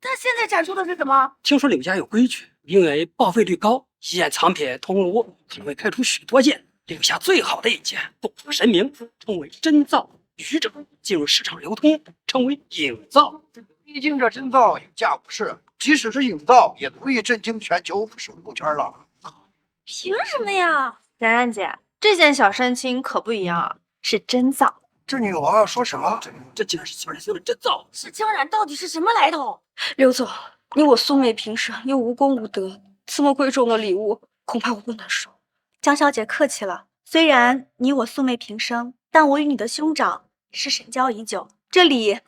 他现在展出的是什么？听说柳家有规矩，因为报废率高，一件藏品通炉可能会开出许多件。柳下最好的一件，不负神明，称为真造，愚者进入市场流通，称为影造。毕竟这真造有价无市，即使是影造，也足以震惊全球首富圈了。凭什么呀？然然姐，这件小山青可不一样啊，是真造。这女娃说啥？这竟然是小山青的真造！这江然到底是什么来头？刘总，你我素昧平生，又无功无德，这么贵重的礼物，恐怕我不能收。江小姐客气了，虽然你我素昧平生，但我与你的兄长是深交已久，这礼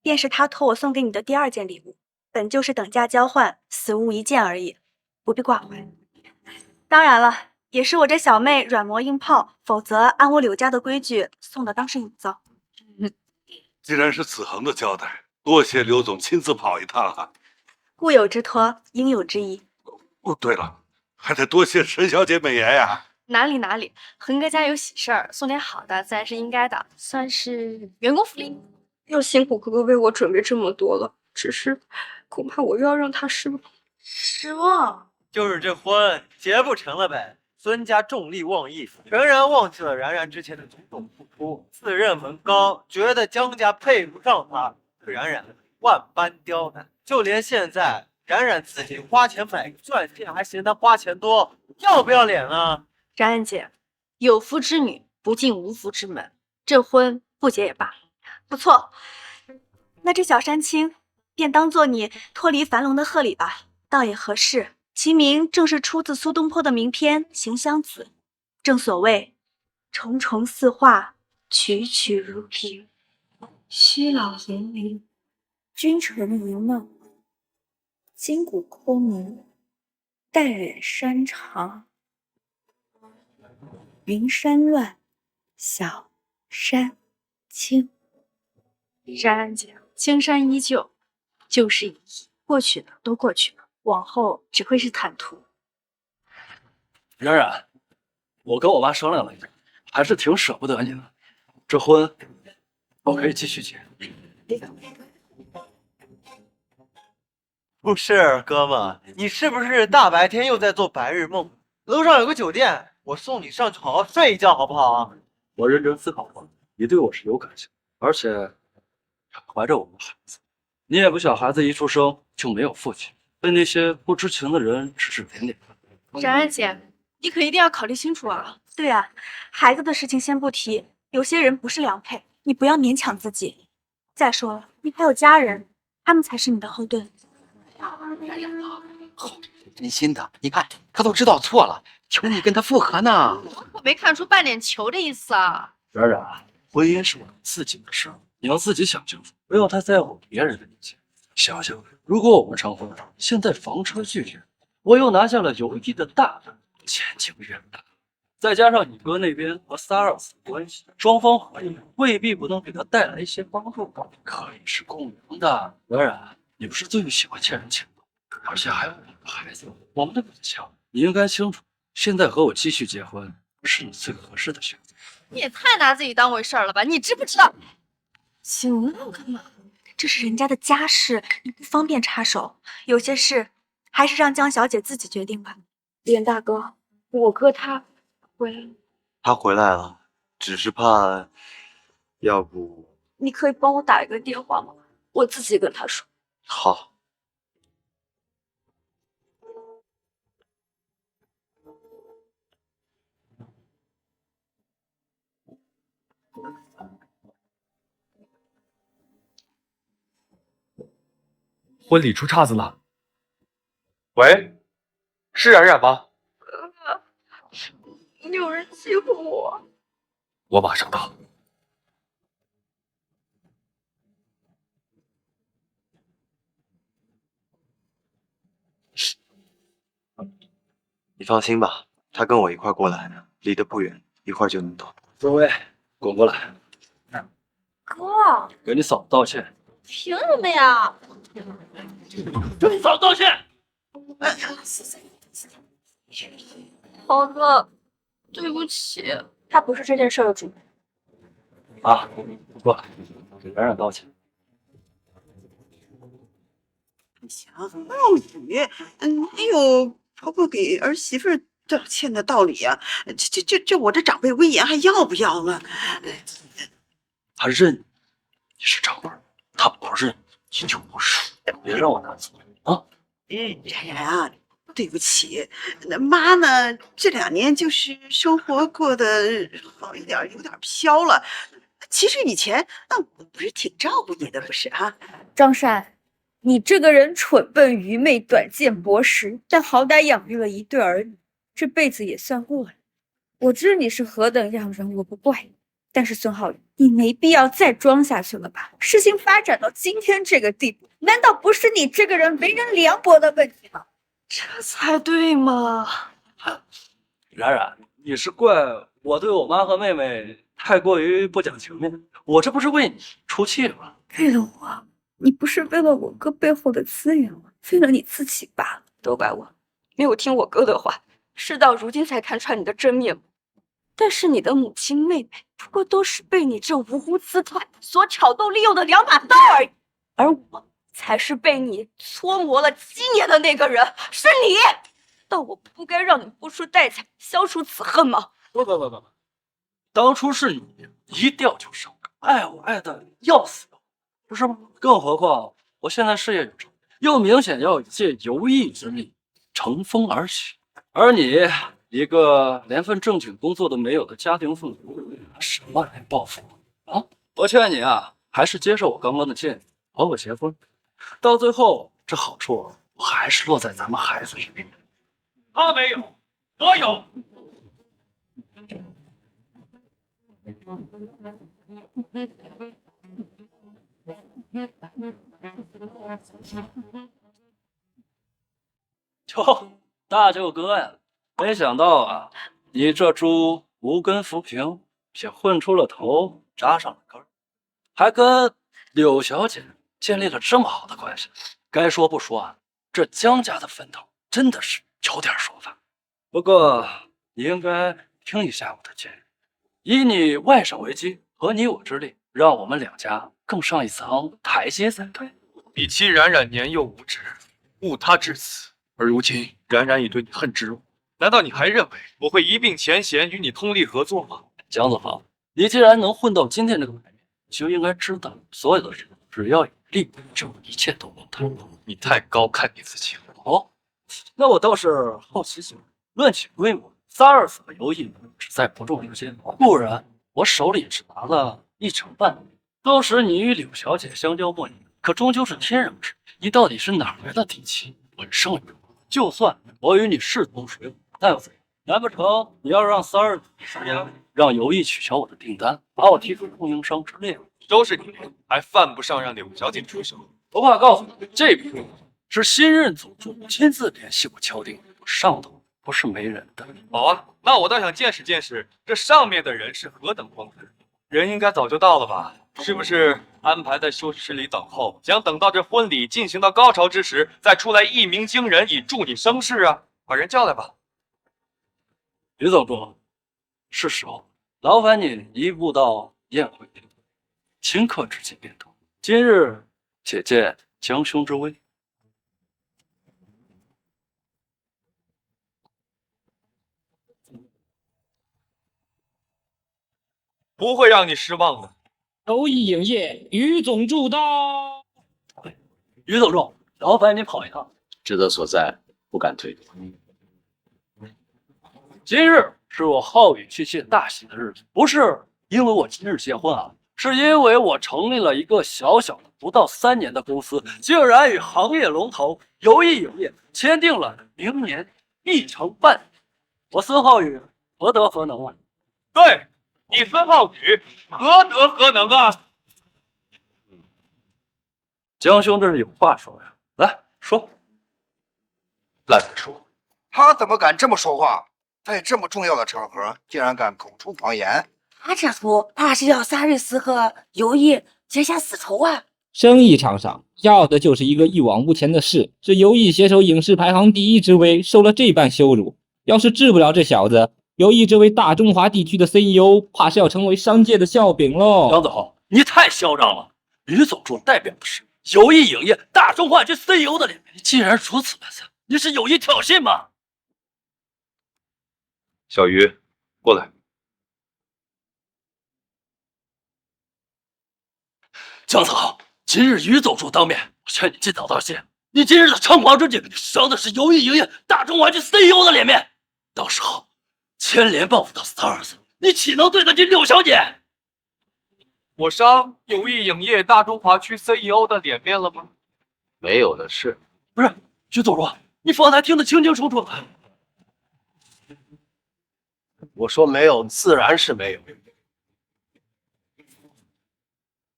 便是他托我送给你的第二件礼物，本就是等价交换，死无一见而已，不必挂怀。当然了，也是我这小妹软磨硬泡，否则按我柳家的规矩，送的当是影造。既然是子恒的交代，多谢刘总亲自跑一趟啊。故有之托，应有之意。哦，对了，还得多谢沈小姐美言呀。哪里，恒哥家有喜事儿，送点好的自然是应该的，算是员工福利。要辛苦哥哥为我准备这么多了，只是恐怕我又要让他失望。失望？就是这婚结不成了呗。孙家重利妄义，全然忘记了然然之前的种种付出，自认门高，觉得江家配不上他，可然然万般刁难，就连现在冉冉自己花钱买个钻戒，还嫌他花钱多，要不要脸啊？冉冉姐，有福之女不进无福之门，这婚不结也罢。不错，那这小山青便当做你脱离樊笼的贺礼吧，倒也合适。其名正是出自苏东坡的名篇《行香子》，正所谓重重四画，曲曲如萍。虚老严陵，君臣一梦。今古空明，待远山长。云山乱，小山青。冉冉姐，青山依旧，旧事已矣，过去的都过去了，往后只会是坦途。冉冉，我跟我妈商量了一下，还是挺舍不得你的。这婚我可以继续结。不是，哥们，你是不是大白天又在做白日梦？楼上有个酒店，我送你上去好好睡一觉，好不好？我认真思考过，你对我是有感情，而且怀着我们孩子。你也不想孩子一出生就没有父亲，被那些不知情的人指指点点。冉冉姐，你可一定要考虑清楚啊！对啊，孩子的事情先不提，有些人不是良配，你不要勉强自己。再说了，你还有家人，他们才是你的后盾。真心的，你看他都知道错了，求你跟他复合呢。我没看出半点求的意思啊！冉冉，婚姻是我们自己的事，你要自己想清楚，不要太在乎别人的意见。想想，如果我们成婚了，现在房车拒绝，我又拿下了友谊的大单，前景远大。再加上你哥那边和萨尔斯的关系，双方合意未必不能给他带来一些帮助，可以是共赢的。冉冉，你不是最喜欢欠人情的？而且还有2个孩子，我们的感情你应该清楚。现在和我继续结婚是你最合适的选择。你也太拿自己当回事儿了吧？你知不知道？行了，干嘛？这是人家的家事，你不方便插手。有些事还是让江小姐自己决定吧。连大哥，我哥他回来了，他回来了，只是怕，要不你可以帮我打一个电话吗？我自己跟他说。好。婚礼出岔子了。喂，是冉冉吗？哥哥，有人欺负我。我马上到。你放心吧，他跟我一块过来的，离得不远，一会儿就能到。周薇，滚过来，哥，给你嫂子道歉。凭什么呀？给你嫂子道歉。豪哥，对不起，他不是这件事的主。啊，过来，给冉冉道歉。行，闹雨，哪有婆婆给儿媳妇道歉的道理呀？这我这长辈威严还要不要了？他认你是长辈，他不认你就不是。别让我难做啊！冉冉啊，对不起，那妈呢？这2年就是生活过得好一点，有点飘了。其实以前我不是挺照顾你的，不是啊？张善，你这个人蠢笨愚昧、短见薄识，但好歹养育了一对儿女，这辈子也算过了。我知你是何等样人，我不怪。但是孙浩宇，你没必要再装下去了吧？事情发展到今天这个地步，难道不是你这个人为人凉薄的问题吗？这才对嘛！冉冉，你是怪我对我妈和妹妹太过于不讲情面？我这不是为你出气吗？为了我，你不是为了我哥背后的资源吗？为了你自己罢了。都怪我，没有听我哥的话，事到如今才看穿你的真面目。但是你的母亲、妹妹不过都是被你这五湖资团所挑逗利用的2把刀而已，而我才是被你搓磨了7年的那个人，是你。但我不该让你付出代价消除此恨吗？不，当初是你一掉就上钩，爱我爱的要死要活，不是吗？更何况我现在事业有成，又明显要借游艺之力乘风而起，而你一个连份正经工作都没有的家庭妇女，拿什么来报复我啊？我劝你啊，还是接受我刚刚的建议，和我结婚。到最后，这好处还是落在咱们孩子身上。他没有，我有。哟，大舅哥呀！没想到啊，你这猪无根浮萍，也混出了头，扎上了根儿，还跟柳小姐建立了这么好的关系。该说不说啊，这江家的坟头真的是有点说法。不过你应该听一下我的建议，以你外甥为基，合你我之力，让我们2家更上一层台阶才对。你妻冉冉年幼无知，误他至此，而如今冉冉已对你恨之入骨。难道你还认为我会一并前嫌与你通力合作吗？江子豪，你既然能混到今天这个牌面，就应该知道，所有的事只要有力，就一切都能谈。你太高看你自己了。哦，那我倒是好奇起来。论起规模，32所游艺只在不中之间，不然我手里只拿了1成半。当时你与柳小姐相交莫逆，可终究是天壤之别。你到底是哪来的底气？闻声于我，就算我与你势同水火，那又怎样？难不成你要让32施压，让游艺取消我的订单，把我踢出供应商之列？都是你，还犯不上让柳小姐出手。不怕告诉你，这笔是新任总助亲自联系我敲定的，上头不是没人的。好啊，那我倒想见识见识这上面的人是何等荒唐。人应该早就到了吧？是不是安排在休息室里等候，想等到这婚礼进行到高潮之时，再出来一鸣惊人，以助你生事啊？把人叫来吧。于总助，是时候，劳烦你移步到宴会厅，顷刻之间变动。今日且见江兄之威。不会让你失望的。友谊影业于总助到。于总助，劳烦你跑一趟。职责所在，不敢推脱。今日是我浩宇去谢大喜的日子，不是因为我今日结婚啊，是因为我成立了一个小小的不到3年的公司，竟然与行业龙头友谊影业签订了明年1成半。我孙浩宇何德何能啊？对，你孙浩宇何德何能啊？江兄这是有话说呀，来说。懒得说，他怎么敢这么说话？在这么重要的场合，竟然敢口出狂言！他这出怕是要萨瑞斯和友谊结下死仇啊！生意场上要的就是一个一往无前的事。这友谊携手影视排行第1之威，受了这般羞辱，要是治不了这小子，友谊这位大中华地区的 CEO， 怕是要成为商界的笑柄喽。张总，你太嚣张了！于总助代表的是友谊影业大中华区 CEO 的脸面，你竟然如此蛮横，你是有意挑衅吗？小鱼，过来。江总，今日于总助当面，我劝你尽早道谢。你今日的猖狂之举，伤的是友谊影业大中华区 CEO 的脸面，到时候牵连报复到 Stars， 你岂能对得起柳小姐？我伤友谊影业大中华区 CEO 的脸面了吗？没有的事。不是，于总助，你方才听得清清楚楚的。我说没有，自然是没有。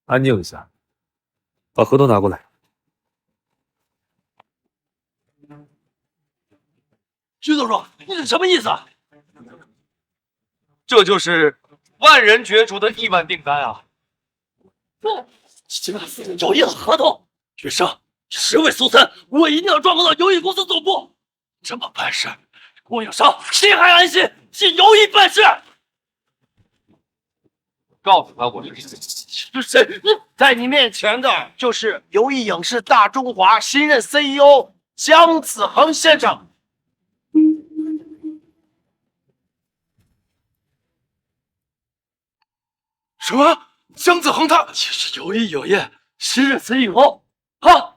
安静一下，把合同拿过来。于总助，你是什么意思啊？这就是万人角逐的亿万订单啊！这有意的合同，余生实为苏三，我一定要转告到友谊公司总部。这么办事，供应商谁还安心替友谊办事？告诉他我是谁。是谁？在你面前的就是友谊影视大中华新任 CEO 姜子恒先生。什么？姜子恒他也是友谊影业新任 CEO 啊？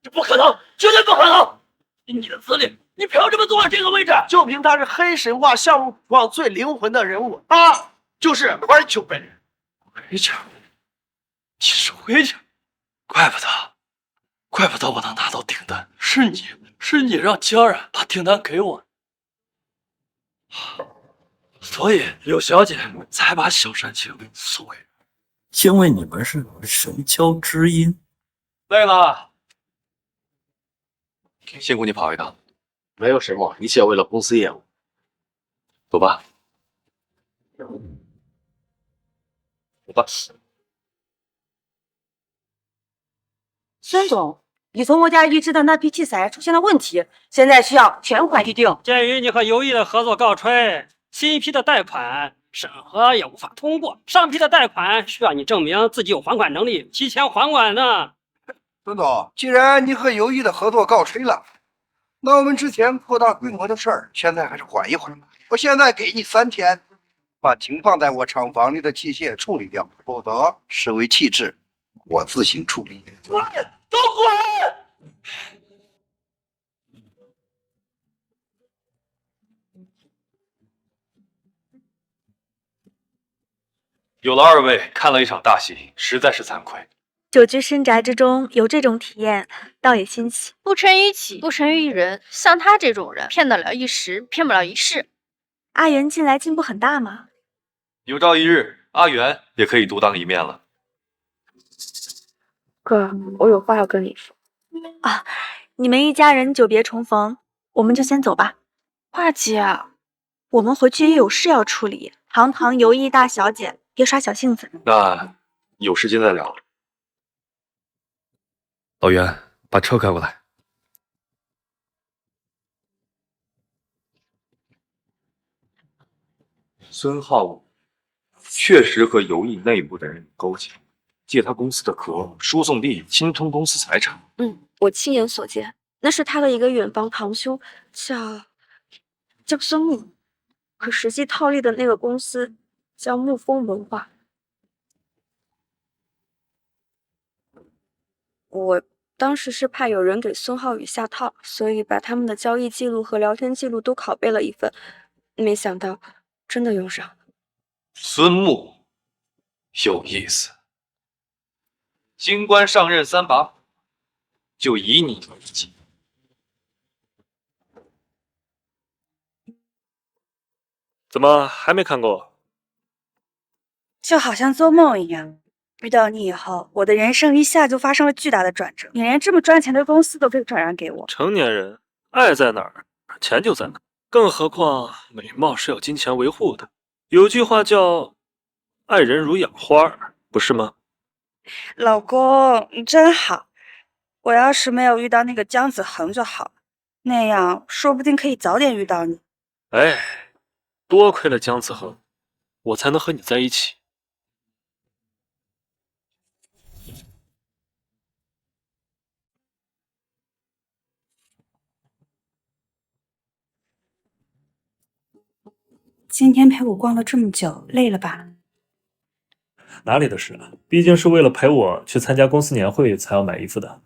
这不可能，绝对不可能！以你的资历，你凭什么坐上这个位置？就凭他是黑神话项目网最灵魂的人物，他就是环球本人。回去，你是回去，怪不得我能拿到订单，是你让江然把订单给我，所以柳小姐才把小山青送给人，因为你们是神交知音。累了，辛苦你跑一趟。没有什么，一切为了公司业务。走吧。走吧。孙总，你从我家预制的那批器材出现了问题，现在需要全款预定。鉴于你和友谊的合作告吹，新一批的贷款审核也无法通过，上批的贷款需要你证明自己有还款能力，提前还款呢。孙总，既然你和友谊的合作告吹了，那我们之前扩大规模的事儿，现在还是缓一缓吧。我现在给你3天，把停放在我厂房里的器械处理掉，否则视为弃置，我自行处理。都滚！有了2位，看了一场大戏，实在是惭愧。久居深宅之中，有这种体验，倒也新奇。不成一己，不成于一人。像他这种人，骗得了一时，骗不了一世。阿元近来进步很大吗？有朝一日，阿元也可以独当一面了。哥，我有话要跟你说。啊，你们一家人久别重逢，我们就先走吧。华姐，我们回去也有事要处理。堂堂友谊大小姐，别耍小性子。那有时间再聊。老袁，把车开过来。孙浩武确实和游艺内部的人有勾结，借他公司的壳输送利益，侵吞公司财产。我亲眼所见，那是他的一个远房堂兄，叫孙木，可实际套利的那个公司叫沐风文化。我当时是怕有人给孙浩宇下套，所以把他们的交易记录和聊天记录都拷贝了一份，没想到真的用上。孙木有意思，京官上任3把火，就以你为基。怎么还没看够？就好像做梦一样。遇到你以后，我的人生一下就发生了巨大的转折。你连这么赚钱的公司都可以转让给我。成年人爱在哪儿，钱就在哪儿。更何况美貌是要金钱维护的。有句话叫“爱人如养花”，不是吗？老公，你真好。我要是没有遇到那个姜子恒就好了，那样说不定可以早点遇到你。哎，多亏了姜子恒，我才能和你在一起。今天陪我逛了这么久，累了吧？哪里的事啊，毕竟是为了陪我去参加公司年会才要买衣服的。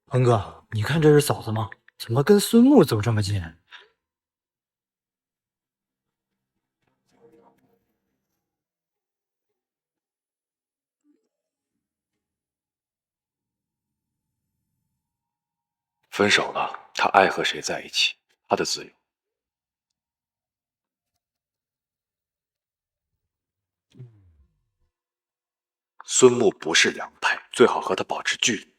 恒哥，你看这是嫂子吗？怎么跟孙木走这么近？分手了，他爱和谁在一起，他的自由。孙木不是良配，最好和他保持距离。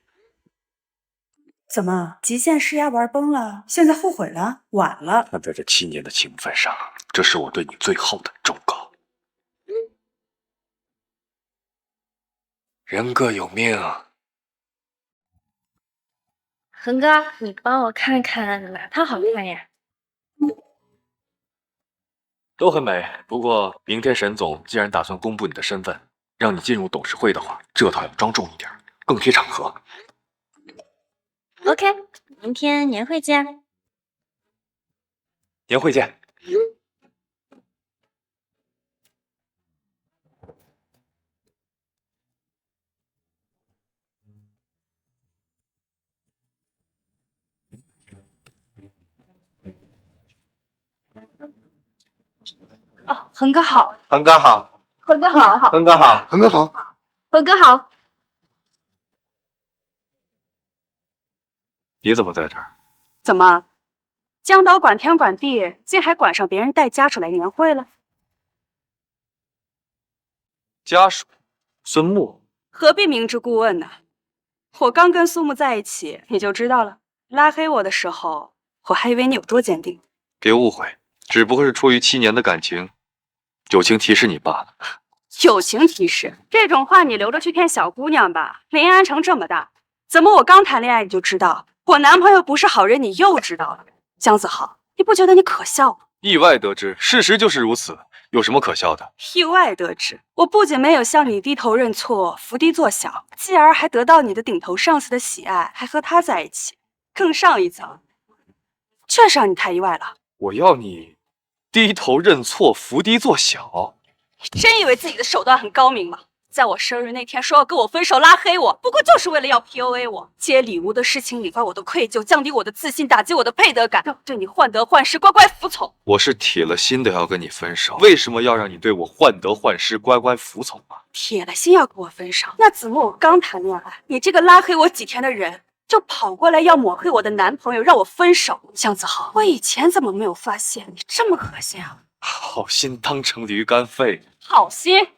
怎么极限施压玩崩了？现在后悔了？晚了。看在这7年的情分上，这是我对你最后的忠告。人各有命。恒哥，你帮我看看哪套好看呀？都很美，不过明天沈总既然打算公布你的身份，让你进入董事会的话，这套要庄重一点，更贴场合。OK， 明天年会见。年会见。哦，恒哥好，恒哥好，恒哥好，恒哥好，恒哥好，恒哥好。你怎么在这儿？怎么，江导管天管地，竟还管上别人带家属来年会了？家属，孙木，何必明知故问呢？我刚跟苏木在一起，你就知道了。拉黑我的时候，我还以为你有多坚定。别误会，只不过是出于7年的感情，友情提示你罢了。友情提示这种话，你留着去骗小姑娘吧。临安城这么大，怎么我刚谈恋爱你就知道我男朋友不是好人？你又知道了。姜子豪，你不觉得你可笑吗？意外得知，事实就是如此，有什么可笑的？意外得知，我不仅没有向你低头认错、伏低做小，继而还得到你的顶头上司的喜爱，还和他在一起。更上一层，确实让你太意外了。我要你低头认错，伏低做小。你真以为自己的手段很高明吗？在我生日那天说要跟我分手，拉黑我，不过就是为了要 PUA 我。接礼物的事情引发我的愧疚，降低我的自信，打击我的配得感，让我对你患得患失，乖乖服从。我是铁了心的要跟你分手，为什么要让你对我患得患失，乖乖服从啊？铁了心要跟我分手？那子木，我刚谈恋爱，你这个拉黑我几天的人，就跑过来要抹黑我的男朋友，让我分手。姜子豪，我以前怎么没有发现你这么恶心啊？好心当成驴肝肺。好心，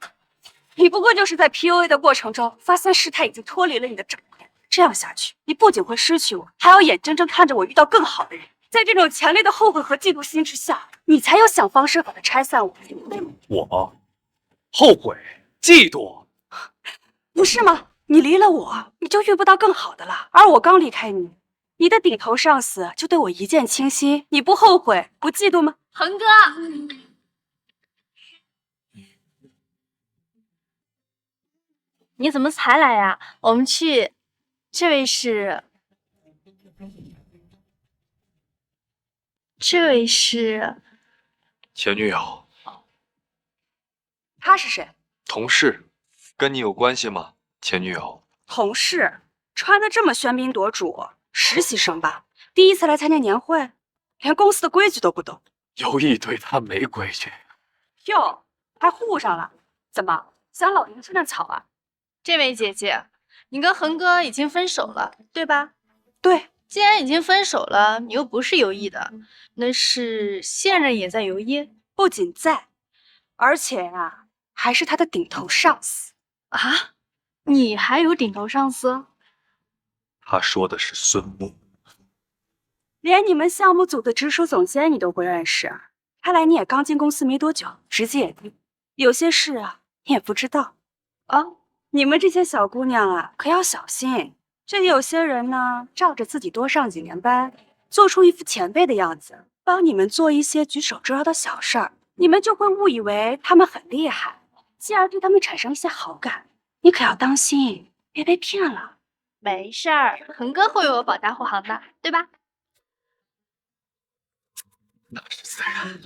你不过就是在 PUA 的过程中发现事态已经脱离了你的掌控，这样下去，你不仅会失去我，还要眼睁睁看着我遇到更好的人。在这种强烈的后悔和嫉妒心之下，你才有想方设法的拆散我，对吗？我后悔、嫉妒，不是吗？你离了我，你就遇不到更好的了。而我刚离开你，你的顶头上司就对我一见倾心，你不后悔、不嫉妒吗？恒哥，你怎么才来呀？我们去，这位是前女友，他是谁？同事，跟你有关系吗？前女友，同事，穿的这么喧宾夺主，实习生吧？第一次来参加年会，连公司的规矩都不懂。有意对他没规矩。哟，还护上了？怎么想老娘吃嫩草啊？这位姐姐，你跟恒哥已经分手了，对吧？对。既然已经分手了，你又不是有意的，那是现任也在有意？不仅在，而且啊，还是他的顶头上司啊！你还有顶头上司？他说的是孙木。连你们项目组的直属总监你都不认识，看来你也刚进公司没多久，职级也低，有些事啊你也不知道啊。你们这些小姑娘啊，可要小心。这有些人呢，仗着自己多上几年班，做出一副前辈的样子，帮你们做一些举手之劳的小事儿，你们就会误以为他们很厉害，进而对他们产生一些好感。你可要当心，别被骗了。没事儿，恒哥会为我保驾护航的，对吧？那是自然。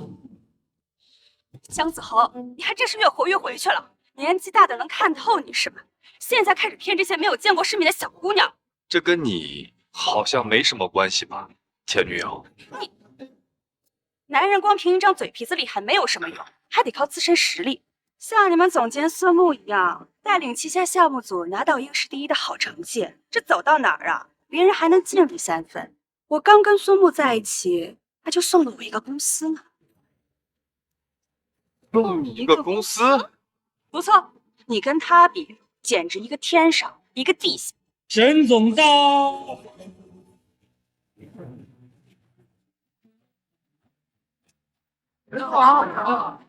姜子恒，你还真是越活越回去了。年纪大的能看透你是吧？现在开始骗这些没有见过世面的小姑娘，这跟你好像没什么关系吧，前女友？男人光凭一张嘴皮子厉害没有什么用，还得靠自身实力。像你们总监孙木一样，带领旗下项目组拿到应试第一的好成绩，这走到哪儿啊，别人还能敬你3分。我刚跟孙木在一起，他就送了我一个公司呢。送你一个公司？不错，你跟他比，简直一个天上一个地下。沈总到。好。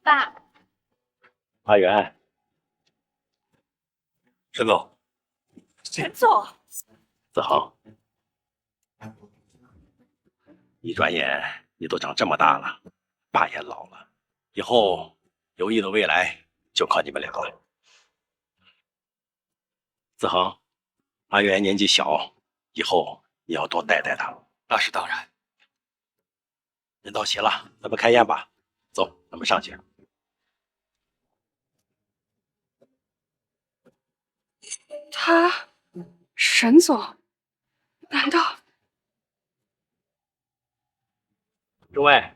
爸，阿元，沈总，沈总，子恒，一转眼你都长这么大了，爸也老了，以后有意的未来就靠你们俩了。子恒，阿元年纪小，以后你要多带带他。那是当然。人到齐了，咱们开宴吧。走，咱们上去。他，沈总，难道？诸位，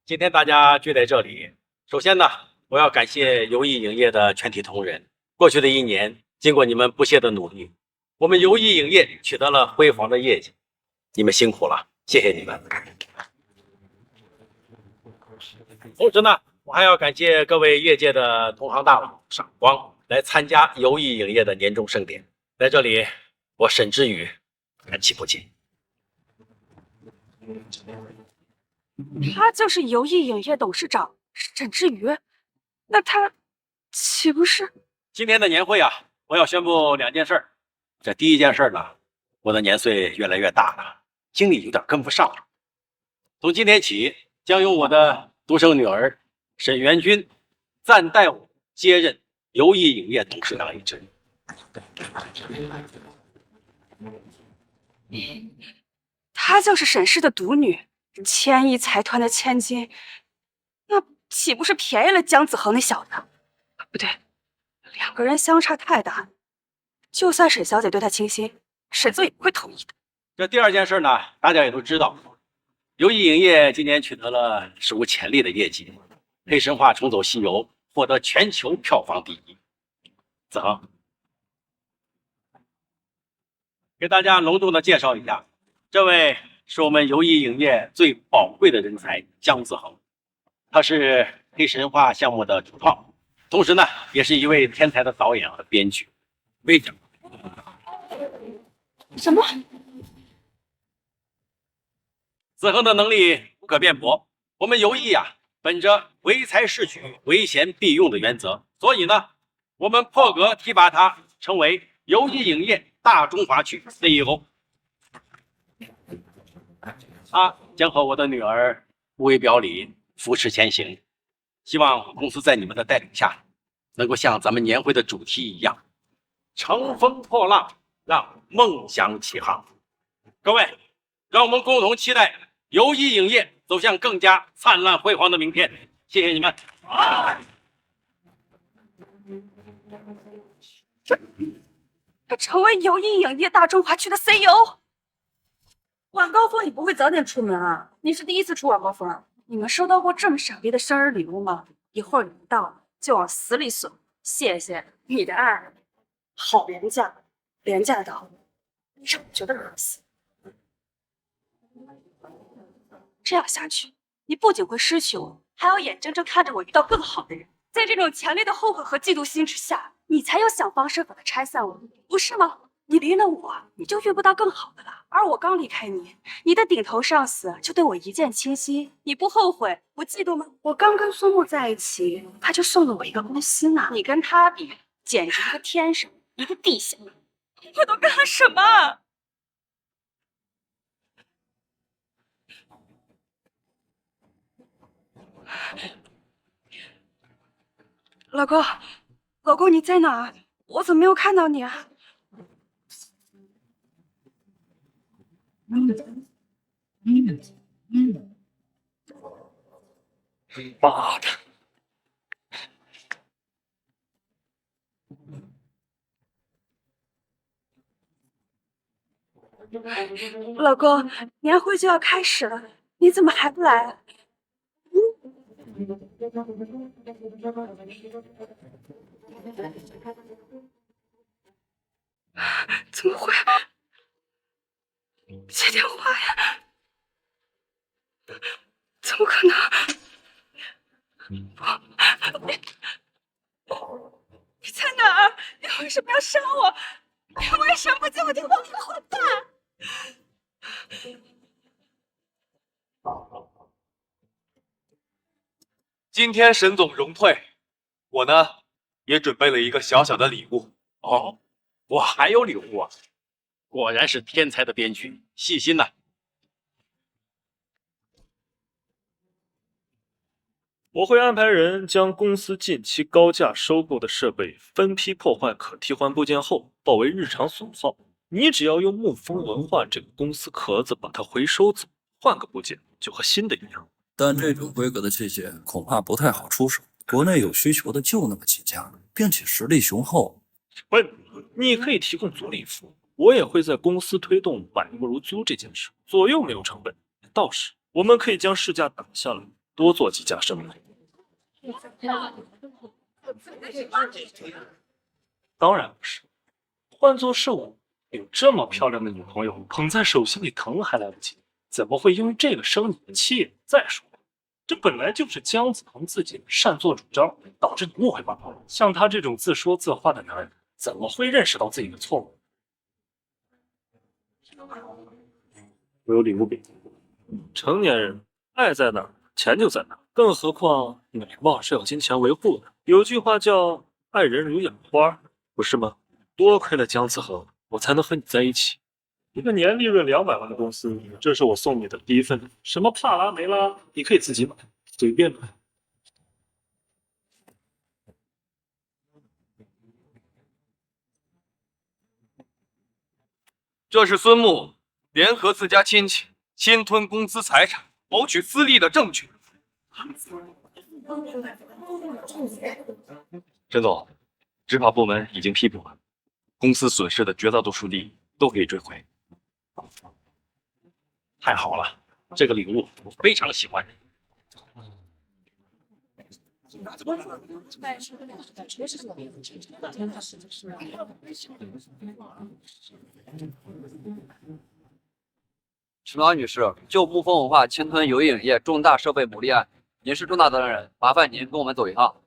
今天大家聚在这里，首先呢，我要感谢游艺影业的全体同仁。过去的1年，经过你们不懈的努力，我们游艺影业取得了辉煌的业绩，你们辛苦了，谢谢你们。同时呢，我还要感谢各位业界的同行大佬赏光来参加游艺影业的年终盛典。在这里，我沈之宇感激不尽。他就是游艺影业董事长沈之宇，那他岂不是？今天的年会啊，我要宣布2件事。这第一件事呢，我的年岁越来越大了，精力有点跟不上了。从今天起，将由我的独生女儿沈元君暂代我接任游艺影业董事长一职。她就是沈氏的独女，千亿财团的千金，那岂不是便宜了姜子恒那小子？不对，2个人相差太大，就算沈小姐对他倾心，沈总也不会同意的。这第2件事呢，大家也都知道，游艺影业今年取得了史无前例的业绩，《黑神话：重走西游》获得全球票房第1。子恒，给大家隆重的介绍一下，这位是我们游艺影业最宝贵的人才姜子恒。他是黑神话项目的主创，同时呢，也是一位天才的导演和编剧。魏长，什么？子恒的能力不可辩驳，我们游艺本着唯才是举、唯贤必用的原则，所以呢，我们破格提拔他成为游艺影业大中华区 CEO。他将和我的女儿无为表里，扶持前行。希望公司在你们的带领下，能够像咱们年会的主题一样，乘风破浪，让梦想起航。各位，让我们共同期待游艺影业走向更加灿烂辉煌的明天。谢谢你们。他成为游艺影业大中华区的 CEO。晚高峰，你不会早点出门啊？你是第一次出晚高峰。你们收到过这么傻逼的生日礼物吗？一会儿你们到了就往死里损。谢谢你的爱，好廉价，廉价到让我觉得恶心。这样下去，你不仅会失去我，还要眼睁睁看着我遇到更好的人。在这种强烈的后悔和嫉妒心之下，你才要想方设法的拆散我，不是吗？你离了我，你就遇不到更好的了。而我刚离开你，你的顶头上司就对我一见倾心，你不后悔不嫉妒吗？我刚跟孙木在一起，他就送了我一个公司呢。你跟他比，简直一个天上一个地下。我都干了什么？老公，老公你在哪？我怎么没有看到你啊？妈的！老公，年会就要开始了，你怎么还不来？怎么会？接电话呀？怎么可能？你在哪儿？你为什么要杀我？你为什么不接我电话？你个混蛋！今天沈总荣退，我呢也准备了一个小小的礼物。哦，我还有礼物啊！果然是天才的编剧，细心呐。我会安排人将公司近期高价收购的设备分批破坏可替换部件后报为日常损耗。你只要用沐风文化这个公司壳子把它回收走，换个部件就和新的一样。但这种规格的器械恐怕不太好出手，国内有需求的就那么几家，并且实力雄厚。问你可以提供租赁服务，我也会在公司推动买不如租这件事，左右没有成本。到时我们可以将市价打下来，多做几家生意。当然不是，换作是我，有这么漂亮的女朋友捧在手心里疼还来不及，怎么会因为这个生你的气？再说，这本来就是姜子恒自己擅作主张，导致你误会罢了。像他这种自说自话的男人，怎么会认识到自己的错误？我有礼物给你。成年人爱在哪儿，钱就在哪儿。更何况美貌是要金钱维护的。有句话叫“爱人如养花”，不是吗？多亏了姜子恒，我才能和你在一起。一个年利润200万的公司，这是我送你的第一份。什么帕拉梅拉，你可以自己买，随便买。这是孙木联合自家亲戚侵吞公司财产、谋取私利的证据。沈总，执法部门已经批捕了，公司损失的绝大多数利益都可以追回。太好了，这个礼物我非常喜欢。陈老女士，就沐风文化侵吞游艺影业重大设备牟利案，您是重大责任人，麻烦您跟我们走一趟。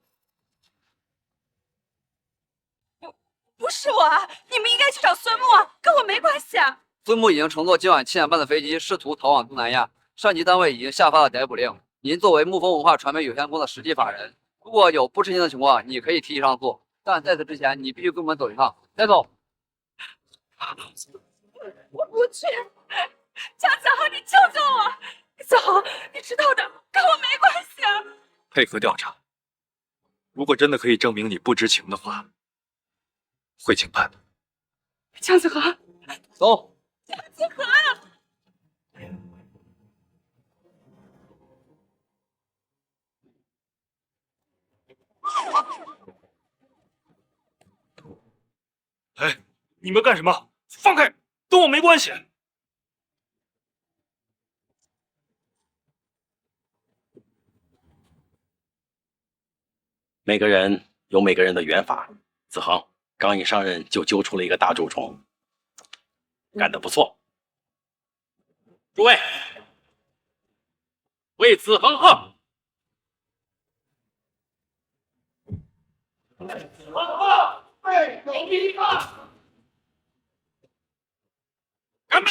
不是我啊，你们应该去找孙木啊，跟我没关系啊。孙木已经乘坐今晚7点半的飞机，试图逃往东南亚。上级单位已经下发了逮捕令。您作为沐风文化传媒有限公司的实际法人，如果有不知情的情况，你可以提起上诉。但在此之前，你必须跟我们走一趟。带走。我不去，江子豪，你救救我！子豪，你知道的，跟我没关系啊。配合调查，如果真的可以证明你不知情的话，会轻判的。江子豪，走。江子豪。哎，你们干什么？放开，跟我没关系。每个人有每个人的缘法。子恒刚一上任就揪出了一个大蛀虫，干得不错。诸位，为子恒贺！子恒贺！为友谊贺！干杯！